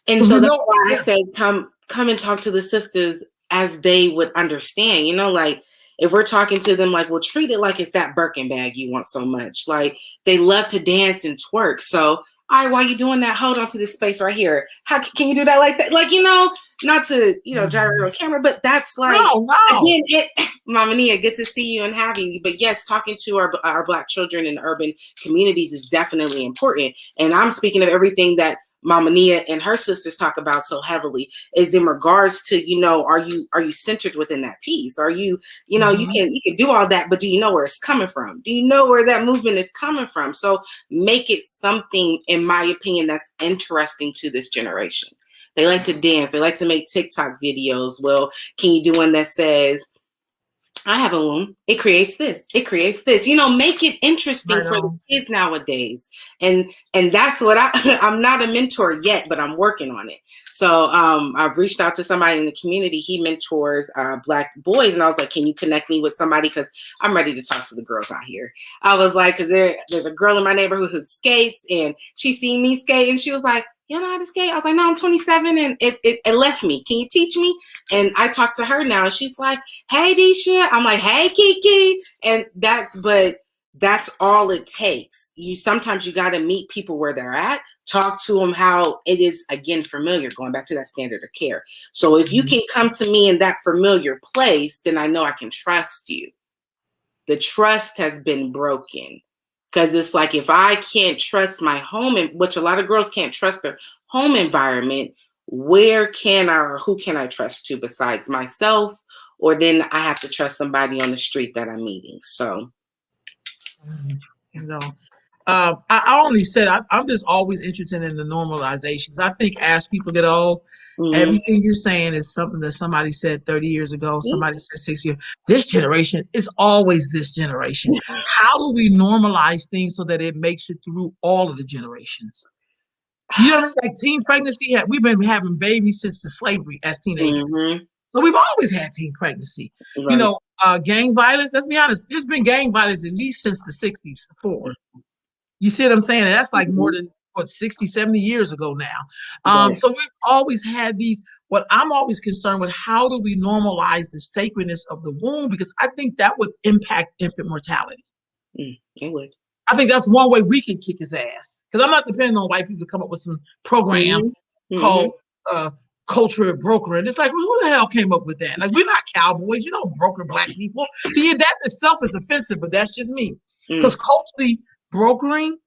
And so that's why I say come and talk to the sisters as they would understand, like if we're talking to them, like, well, treat it like it's that Birkin bag you want so much. Like, they love to dance and twerk. So, all right, while you're doing that, hold on to this space right here. How can you do that like that? Like, not to, gyrate on camera, but that's like, again, Mama Nia, good to see you and have you. But yes, talking to our Black children in urban communities is definitely important. And I'm speaking of everything that Mama Nia and her sisters talk about so heavily, is in regards to, are you centered within that piece? Are you, you can do all that, but do you know where it's coming from? Do you know where that movement is coming from? So make it something, in my opinion, that's interesting to this generation. They like to dance. They like to make TikTok videos. Well, can you do one that says, I have a womb. It creates this. It creates this. Make it interesting for the kids nowadays. And that's what I'm not a mentor yet, but I'm working on it. So I've reached out to somebody in the community. He mentors Black boys. And I was like, can you connect me with somebody? Because I'm ready to talk to the girls out here. I was like, because there's a girl in my neighborhood who skates, and she seen me skate, and she was like, you know how to skate? I was like, no, I'm 27 and it left me. Can you teach me? And I talked to her now and she's like, hey, Deisha. I'm like, hey, Kiki. And that's all it takes. Sometimes you got to meet people where they're at, talk to them how it is, again, familiar, going back to that standard of care. So if you can come to me in that familiar place, then I know I can trust you. The trust has been broken. Because it's like, if I can't trust my home, which a lot of girls can't trust their home environment, where can I or who can I trust to besides myself? Or then I have to trust somebody on the street that I'm meeting. So, you know, I only said I'm just always interested in the normalizations. I think as people get old, everything you're saying is something that somebody said 30 years ago, somebody said 6 years. This generation is always this generation. How do we normalize things so that it makes it through all of the generations? You know what I mean? Like teen pregnancy, we've been having babies since the slavery as teenagers. So we've always had teen pregnancy. Right. You know, gang violence, let's be honest, there's been gang violence at least since the 60s forward. You see what I'm saying? And that's like more than 60, 70 years ago now. So we've always had these, what I'm always concerned with, how do we normalize the sacredness of the womb? Because I think that would impact infant mortality. It would. I think that's one way we can kick his ass. Because I'm not depending on white people to come up with some program called culture broker. And it's like, well, who the hell came up with that? Like, we're not cowboys. You don't broker black people. See, that itself is offensive, but that's just me. Because culturally brokering,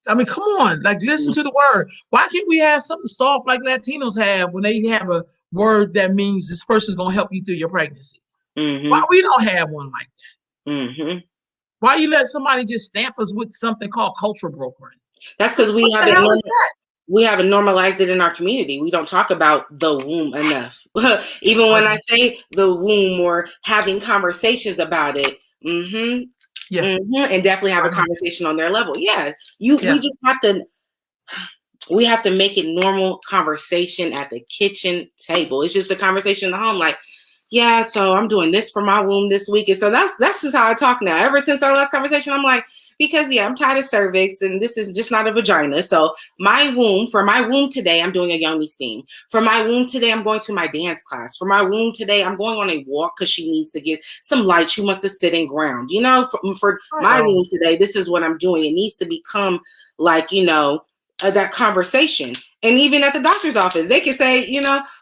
I mean, come on, like, listen to the word. Why can't we have something soft like Latinos have when they have a word that means this person's going to help you through your pregnancy? Why we don't have one like that? Why you let somebody just stamp us with something called cultural brokering? That's because we haven't normalized it in our community. We don't talk about the womb enough. Even when I say the womb or having conversations about it, and definitely have a conversation on their level. We just have to. We have to make it normal conversation at the kitchen table. It's just a conversation in the home, like, yeah, so I'm doing this for my womb this week. And so that's just how I talk now. Ever since our last conversation, I'm like, because I'm tired of cervix and this is just not a vagina. So for my womb today, I'm doing a young me's theme. For my womb today, I'm going to my dance class. For my womb today, I'm going on a walk because she needs to get some light. She wants to sit and ground. You know, for my womb today, this is what I'm doing. It needs to become like, that conversation. And even at the doctor's office, they can say,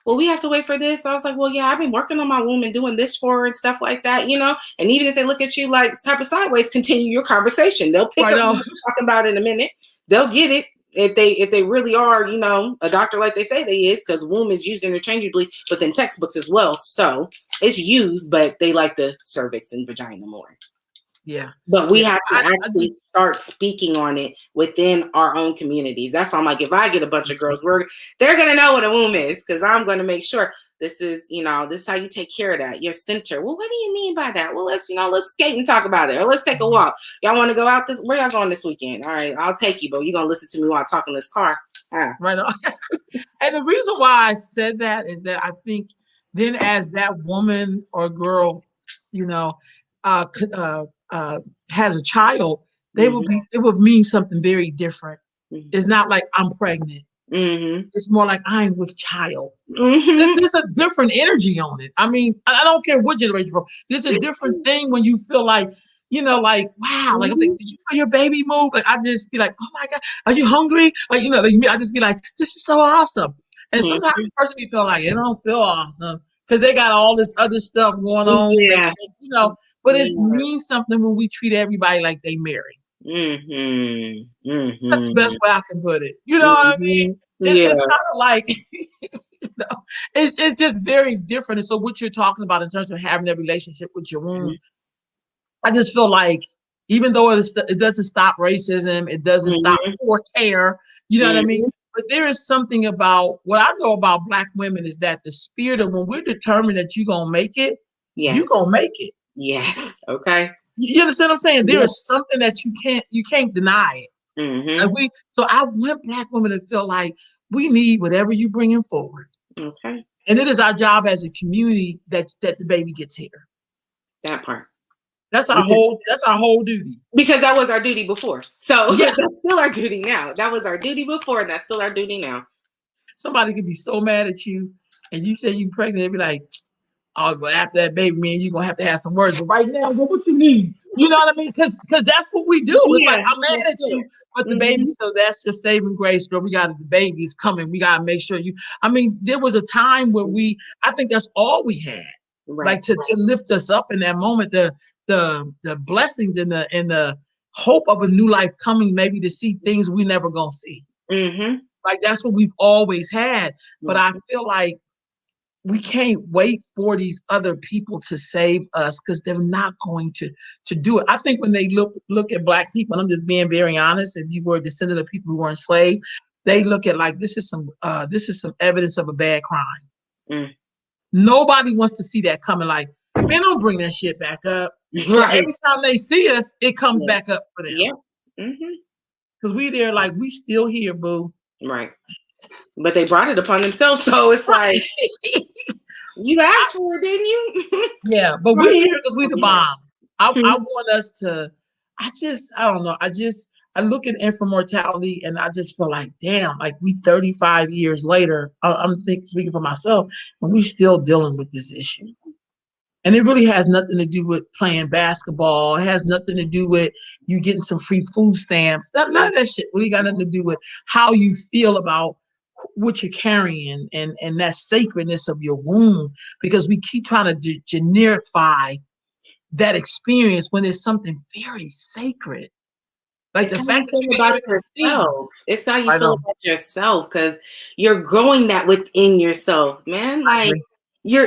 well, we have to wait for this. I was like, well, yeah, I've been working on my womb and doing this for her and stuff like that, And even if they look at you like type of sideways, continue your conversation. They'll pick up what you're talking about in a minute. They'll get it if they really are, a doctor like they say they is, because womb is used interchangeably within textbooks as well. So it's used, but they like the cervix and vagina more. Yeah. But we have to actually start speaking on it within our own communities. That's why I'm like, if I get a bunch of girls, they're going to know what a womb is, because I'm going to make sure this is how you take care of that. Your center. Well, what do you mean by that? Well, let's skate and talk about it. Or let's take a walk. Y'all want to go out where y'all going this weekend? All right, I'll take you, but you're going to listen to me while I talk in this car. Right on. And the reason why I said that is that I think then as that woman or girl, has a child, it would mean something very different. It's not like I'm pregnant. It's more like I'm with child. There's a different energy on it. I mean, I don't care what generation you're from. There's a different thing when you feel like, like, wow, like I'm saying, did you feel your baby move? Like, I just be like, oh my God, are you hungry? Like, I just be like, this is so awesome. And sometimes the person be feel like it don't feel awesome because they got all this other stuff going on. Yeah. But it means something when we treat everybody like they marry. That's the best way I can put it. You know what I mean? It's kind of like, it's just very different. And so what you're talking about in terms of having that relationship with your womb, I just feel like, even though it doesn't stop racism, it doesn't stop poor care, you know what I mean? But there is something about, what I know about Black women is that the spirit of, when we're determined that you're going to make it, you're going to make it. Yes. Okay. You understand what I'm saying? There is something that you can't deny it. So I want Black women to feel like we need whatever you bringing forward. Okay. And it is our job as a community that the baby gets here. That part. That's our whole duty. Because that was our duty before. So Yeah. that's still our duty now. That was our duty before, and that's still our duty now. Somebody could be so mad at you, and you say you're pregnant, they'd be like, oh, but after that baby, man, you're gonna have some words. But right now, what you need? You know what I mean? Because that's what we do. It's like, I'm mad at you, but the baby, so that's your saving grace, girl. We got the baby's coming. We gotta make sure you. I mean, there was a time where I think that's all we had. Right. Like to lift us up in that moment, the blessings and the hope of a new life coming, maybe to see things we never gonna see. Like that's what we've always had. But I feel like we can't wait for these other people to save us because they're not going to do it. I think when they look at Black people, and I'm just being very honest, if you were a descendant of people who were enslaved, they look at like this is some evidence of a bad crime. Nobody wants to see that coming. Like, man, don't bring that shit back up. So every time they see us, it comes back up for them. Yeah. Because they're like, we still here, boo. Right. But they brought it upon themselves, so it's like you asked for it, didn't you? Yeah, but we're here because we're the bomb. I want us to. I don't know. I look at infant mortality and I just feel like, damn, like we 35 years later. I'm speaking for myself, and we still dealing with this issue. And it really has nothing to do with playing basketball. It has nothing to do with you getting some free food stamps. None of that shit really got nothing to do with how you feel about what you're carrying and that sacredness of your womb, because we keep trying to generify that experience when it's something very sacred. Like it's the fact that you about yourself. It's how you feel about yourself, because you're growing that within yourself, man. Like you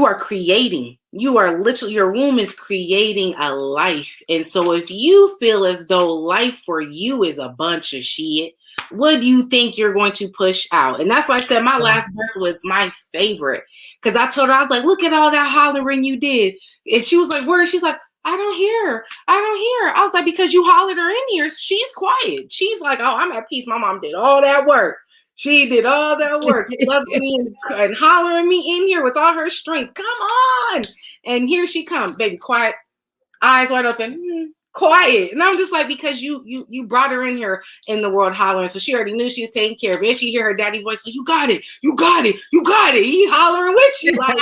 are creating. You are literally, your womb is creating a life. And so if you feel as though life for you is a bunch of shit, what do you think you're going to push out? And that's why I said my last birth was my favorite. Because I told her, I was like, look at all that hollering you did. And she was like, where? She's like, I don't hear her. I don't hear her. I was like, because you hollered her in here. She's quiet. She's like, oh, I'm at peace. My mom did all that work. She did all that work, loved me and hollering me in here with all her strength. Come on. And here she comes, baby, quiet, eyes wide open, quiet. And I'm just like, because you brought her in here in the world hollering. So she already knew she was taking care of it. She hear her daddy voice, like, you got it, you got it, you got it. He hollering with you. Like,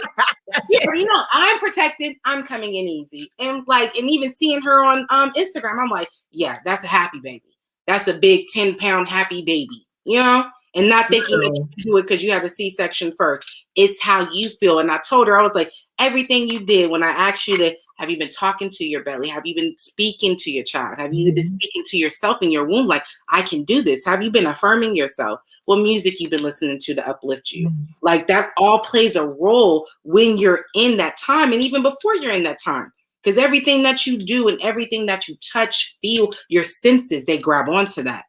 you already know, I'm protected. I'm coming in easy. And like, and even seeing her on Instagram, I'm like, yeah, that's a happy baby. That's a big 10-pound happy baby, you know? And not thinking that you can do it because you had a C-section first. It's how you feel. And I told her, I was like, everything you did when I asked you to, have you been talking to your belly? Have you been speaking to your child? Have you been speaking to yourself in your womb? Like, I can do this. Have you been affirming yourself? What music you've been listening to uplift you? Like, that all plays a role when you're in that time and even before you're in that time. Because everything that you do and everything that you touch, feel, your senses, they grab onto that.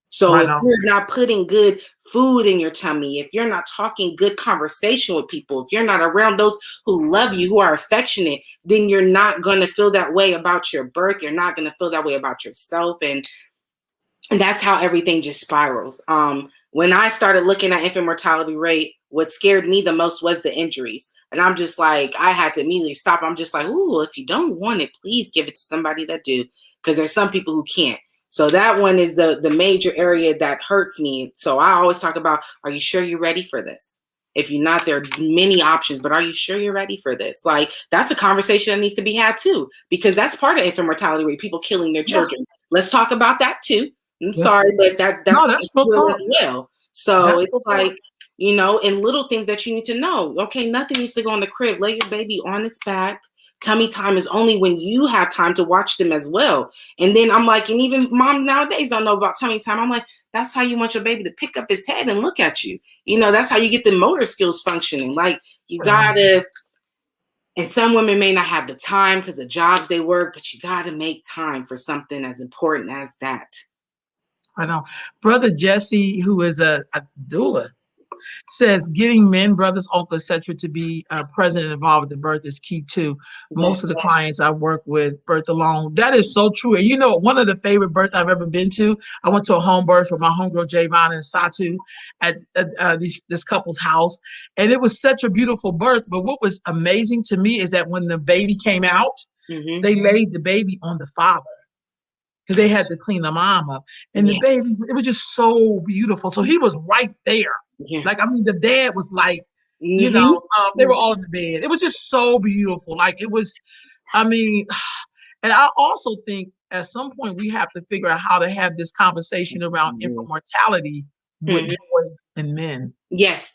So if you're not putting good food in your tummy, if you're not talking good conversation with people, if you're not around those who love you, who are affectionate, then you're not going to feel that way about your birth. You're not going to feel that way about yourself. And that's how everything just spirals. When I started looking at infant mortality rate, what scared me the most was the injuries. And I'm just like, I had to immediately stop. I'm just like, ooh, if you don't want it, please give it to somebody that do. Because there's some people who can't. So that one is the major area that hurts me. So I always talk about, are you sure you're ready for this? If you're not, there are many options, but are you sure you're ready for this? Like, that's a conversation that needs to be had too, because that's part of infant mortality rate, people killing their children. Let's talk about that too. I'm sorry, but that's real as well. So it's like, you know, and little things that you need to know. Okay, nothing needs to go on the crib. Lay your baby on its back. Tummy time is only when you have time to watch them as well. And then I'm like, and even mom nowadays don't know about tummy time. I'm like, that's how you want your baby to pick up his head and look at you. You know, that's how you get the motor skills functioning. Like, you gotta, and some women may not have the time because the jobs they work, but you gotta make time for something as important as that. I know. Brother Jesse, who is a doula, Says getting men, brothers, uncles, etc., to be present and involved with the birth is key too. Most of the clients I work with birth alone. That is so true. And you know, one of the favorite births I've ever been to, I went to a home birth with my homegirl Javon and Satu at this couple's house, and it was such a beautiful birth. But what was amazing to me is that when the baby came out, they laid the baby on the father because they had to clean the mom up. And the baby, it was just so beautiful. So he was right there. Yeah. Like, I mean, the dad was like, you know, they were all in the bed. It was just so beautiful. Like, it was, I mean, and I also think at some point we have to figure out how to have this conversation around infant mortality with boys and men. Yes.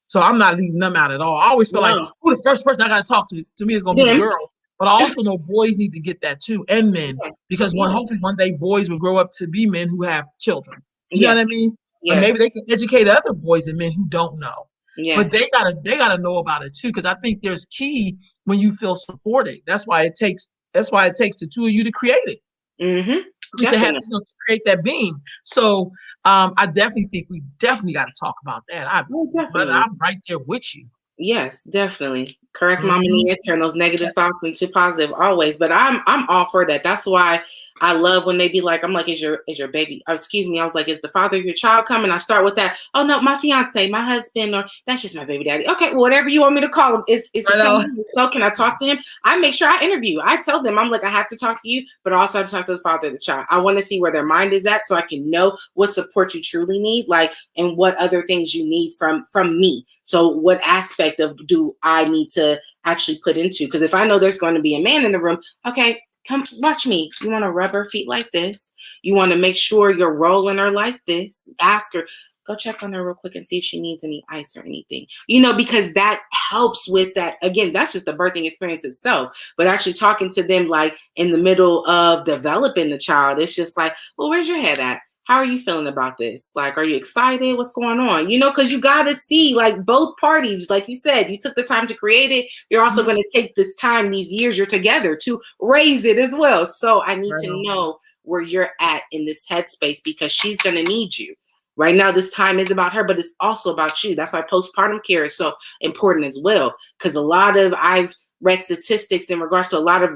So I'm not leaving them out at all. I always feel like, who the first person I got to talk to me is going to be the girls. But I also know boys need to get that too, and men, because hopefully one day boys will grow up to be men who have children. You know what I mean? Or maybe they can educate other boys and men who don't know. But they gotta know about it too, because I think there's key when you feel supported. That's why it takes the two of you to create it. To have to create that being. So I definitely think we definitely got to talk about that. But I'm right there with you. Yes, definitely. Correct mom in the turn those negative thoughts into positive always. But I'm all for that. That's why I love when they be like, I'm like, is your baby, excuse me, I was like, is the father of your child coming? I start with that. Oh no, my fiance, my husband, or that's just my baby daddy. Okay, well, whatever you want me to call him. Is so can I talk to him? I make sure I interview. I tell them, I'm like, I have to talk to you, but also I have to talk to the father of the child. I want to see where their mind is at so I can know what support you truly need, like, and what other things you need from me. So what aspect of do I need to actually put into? Because if I know there's going to be a man in the room, okay, come watch me. You want to rub her feet like this. You want to make sure you're rolling her like this. Ask her, go check on her real quick and see if she needs any ice or anything. You know, because that helps with that. Again, that's just the birthing experience itself. But actually talking to them like in the middle of developing the child, it's just like, well, where's your head at? How are you feeling about this? Like, are you excited? What's going on? You know, because you got to see like both parties. Like you said, you took the time to create it. You're also going to take this time, these years you're together to raise it as well. So I need to know where you're at in this headspace because she's going to need you. Right now, this time is about her, but it's also about you. That's why postpartum care is so important as well. Because I've read statistics in regards to a lot of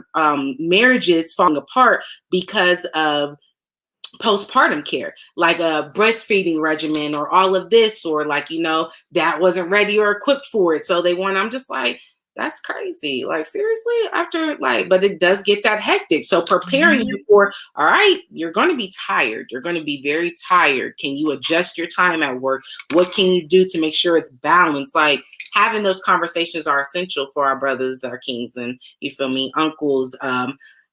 marriages falling apart because of postpartum care, like a breastfeeding regimen or all of this, or like, you know, dad wasn't ready or equipped for it. So I'm just like, that's crazy. Like, seriously, after like, but it does get that hectic. So preparing you for, all right, you're going to be tired. You're going to be very tired. Can you adjust your time at work? What can you do to make sure it's balanced? Like, having those conversations are essential for our brothers, our kings, and you feel me, uncles,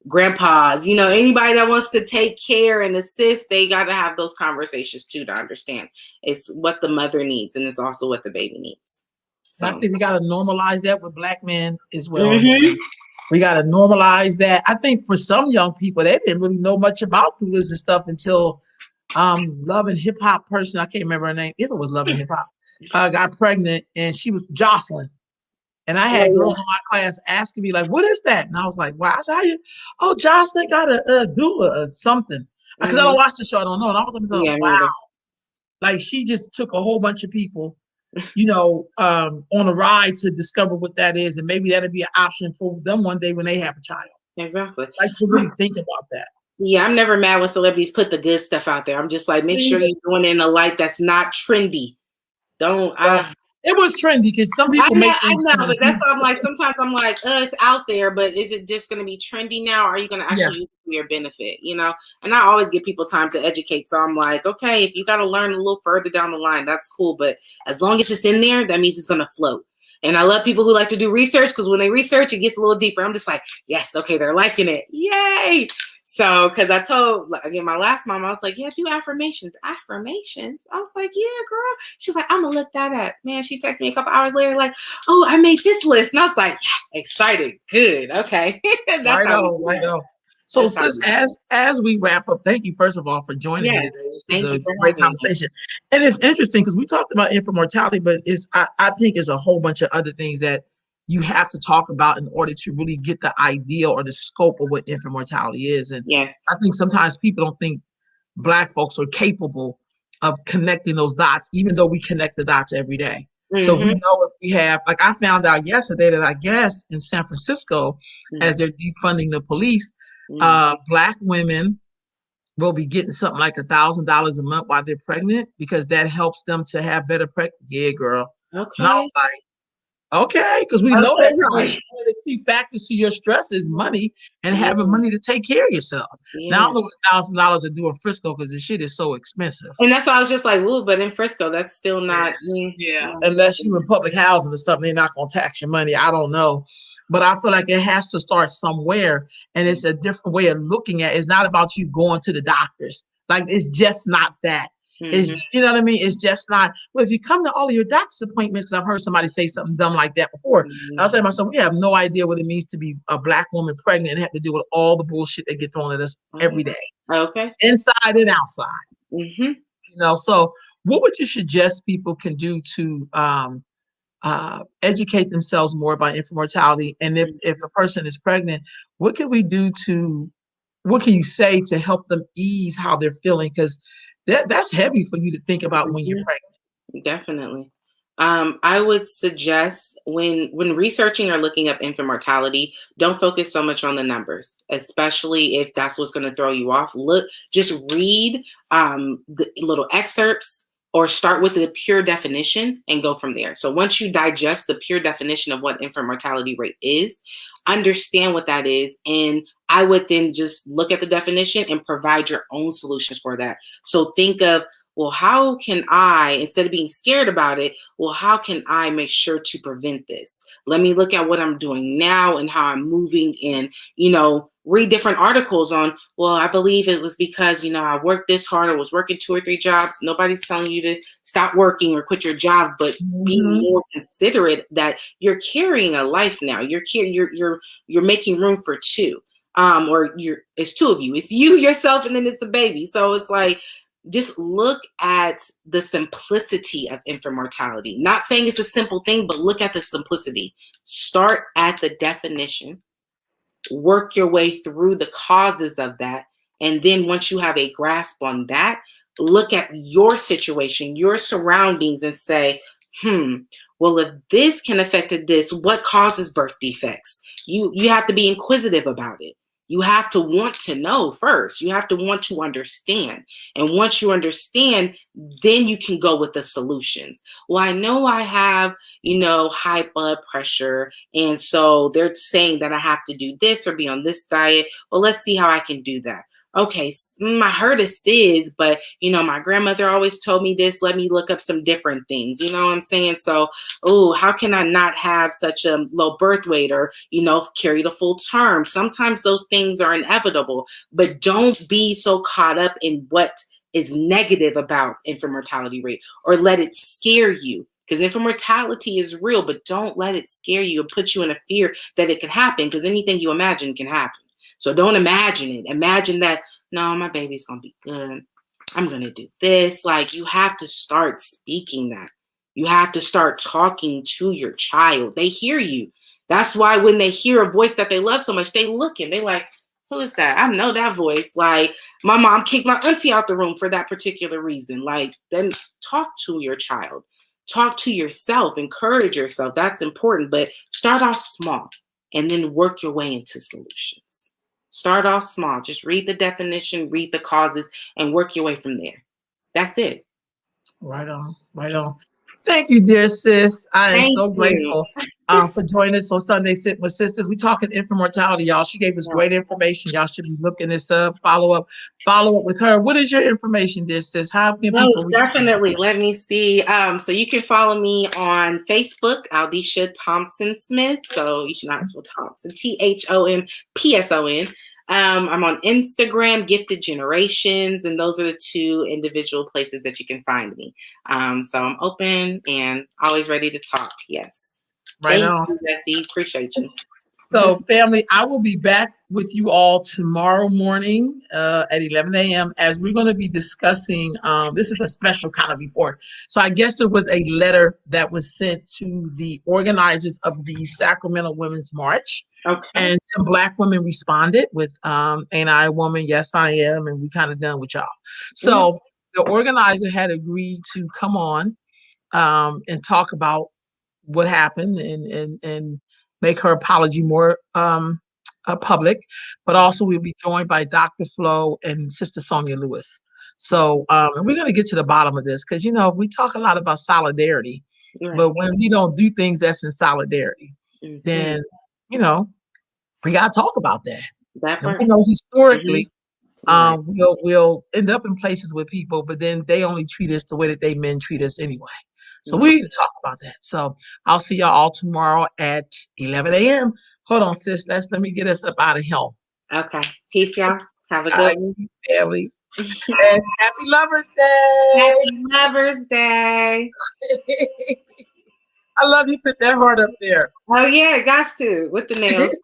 grandpas, you know, anybody that wants to take care and assist, they got to have those conversations too to understand it's what the mother needs and it's also what the baby needs. So I think we got to normalize that with Black men as well. We got to normalize that. I think for some young people, they didn't really know much about doulas and stuff until Love and Hip Hop person, I can't remember her name, if it was Love and Hip Hop, got pregnant, and she was Jocelyn. And I had girls in my class asking me, like, what is that? And I was like, wow. I said, how you? Oh, Jocelyn got a doula or something. Because I don't watch the show, I don't know. And I was like, wow. Like, she just took a whole bunch of people, you know, on a ride to discover what that is. And maybe that'll be an option for them one day when they have a child. Exactly. Like, to really think about that. Yeah, I'm never mad when celebrities put the good stuff out there. I'm just like, make sure you're doing it in a light that's not trendy. It was trendy because some people make things. I know, but that's why I'm like, sometimes I'm like, it's out there, but is it just going to be trendy now? Or are you going to actually use it for your benefit? You know, and I always give people time to educate. So I'm like, okay, if you got to learn a little further down the line, that's cool. But as long as it's in there, that means it's going to float. And I love people who like to do research because when they research, it gets a little deeper. I'm just like, yes, okay, they're liking it. Yay. So, because I told, again, my last mom, I was like, yeah, do affirmations. Affirmations? I was like, yeah, girl. She was like, I'm going to look that up. Man, she texted me a couple hours later, like, oh, I made this list. And I was like, yeah, excited. Good. Okay. That's I know. So, sis, as we wrap up, thank you, first of all, for joining me today. This is a great conversation. And it's interesting because we talked about infant mortality, but I think it's a whole bunch of other things that you have to talk about in order to really get the idea or the scope of what infant mortality is. And I think sometimes people don't think Black folks are capable of connecting those dots, even though we connect the dots every day. So we Mm-hmm. know if we have, like I found out yesterday that I guess in San Francisco, as they're defunding the police, Black women will be getting something like $1,000 a month while they're pregnant because that helps them to have better pregnancy. Yeah, girl. And I Okay. was like, okay, because we know that Okay. one of the key factors to your stress is money and Yeah. having money to take care of yourself. Now I Yeah. don't know what $1,000 to do in Frisco because the shit is so expensive. And that's why I was just like, "Ooh," but in Frisco, that's still not. Yeah, unless you in public housing or something, they're not gonna tax your money. I don't know. But I feel like it has to start somewhere. And it's a different way of looking at it. It's not about you going to the doctors. Like it's just not that. Mm-hmm. It's you know what I mean? It's just not well, if you come to all of your doctor's appointments, I've heard somebody say something dumb like that before. I was saying to myself, we have no idea what it means to be a Black woman pregnant and have to deal with all the bullshit that get thrown at us every day. Okay. Inside and outside. Mm-hmm. So what would you suggest people can do to educate themselves more about infant mortality? And if a person is pregnant, what can we do what can you say to help them ease how they're feeling? Because that's heavy for you to think about when you're pregnant. Definitely. I would suggest when researching or looking up infant mortality, don't focus so much on the numbers, especially if that's what's going to throw you off. Just read the little excerpts or start with the pure definition and go from there. So once you digest the pure definition of what infant mortality rate is, understand what that is. And I would then just look at the definition and provide your own solutions for that. So think of, well, how can I, instead of being scared about it, well, how can I make sure to prevent this? Let me look at what I'm doing now and how I'm moving in, read different articles on, well, I believe it was because, I worked this hard or was working 2 or 3 jobs. Nobody's telling you to stop working or quit your job, but being more considerate that you're carrying a life now. You're making room for 2. It's 2 of you. It's you, yourself, and then it's the baby. So it's like, just look at the simplicity of infant mortality. Not saying it's a simple thing, but look at the simplicity. Start at the definition, work your way through the causes of that. And then once you have a grasp on that, look at your situation, your surroundings, and say, well, if this can affect this, what causes birth defects? You have to be inquisitive about it. You have to want to know first. You have to want to understand. And once you understand, then you can go with the solutions. Well, I know I have, high blood pressure. And so they're saying that I have to do this or be on this diet. Well, let's see how I can do that. Okay, I heard of SIDS, but my grandmother always told me this. Let me look up some different things. You know what I'm saying? So, how can I not have such a low birth weight or, carry the full term? Sometimes those things are inevitable, but don't be so caught up in what is negative about infant mortality rate or let it scare you. Because infant mortality is real, but don't let it scare you and put you in a fear that it can happen, because anything you imagine can happen. So don't imagine it. Imagine that, no, my baby's going to be good. I'm going to do this. Like, you have to start speaking that. You have to start talking to your child. They hear you. That's why when they hear a voice that they love so much, they look and they like, who is that? I know that voice. Like, my mom kicked my auntie out the room for that particular reason. Like, then talk to your child. Talk to yourself. Encourage yourself. That's important. But start off small and then work your way into solutions. Start off small. Just read the definition, read the causes, and work your way from there. That's it. Right on. Right on. Thank you, dear sis. I am Thank so you. grateful for joining us on Sunday Sit with Sisters. We talking infant mortality, y'all. She gave us great information. Y'all should be looking this up. Follow up with her. What is your information, dear sis? How can No, people reach you? definitely. Let me see. So you can follow me on Facebook, Aldeisha Thompson Smith. So you should not spell Thompson, THOMPSON. I'm on Instagram, Gifted Generations, and those are the 2 individual places that you can find me. So I'm open and always ready to talk. Yes. Right Thank on. you, Jessie. Appreciate you. So, family, I will be back with you all tomorrow morning at 11 a.m. as we're going to be discussing. This is a special kind of report. So, I guess there was a letter that was sent to the organizers of the Sacramento Women's March. Okay. And some Black women responded with, ain't I a woman? Yes, I am. And we kind of done with y'all. So, the organizer had agreed to come on and talk about what happened and make her apology more public. But also we'll be joined by Dr. Flo and Sister Sonia Lewis. So and we're going to get to the bottom of this because, we talk a lot about solidarity, Right. but when we don't do things that's in solidarity, then, we got to talk about that. That And part. we know historically, Right. we'll end up in places with people, but then they only treat us the way that they men treat us anyway. So Right. we need to talk about that. So I'll see y'all all tomorrow at 11 a.m. Hold on, sis. Let me get us up out of here. Okay. Peace, y'all. Have a good one. Family. And happy Lover's Day. Happy Mother's Day. I love you. Put that heart up there. Oh, yeah, it got to with the nails.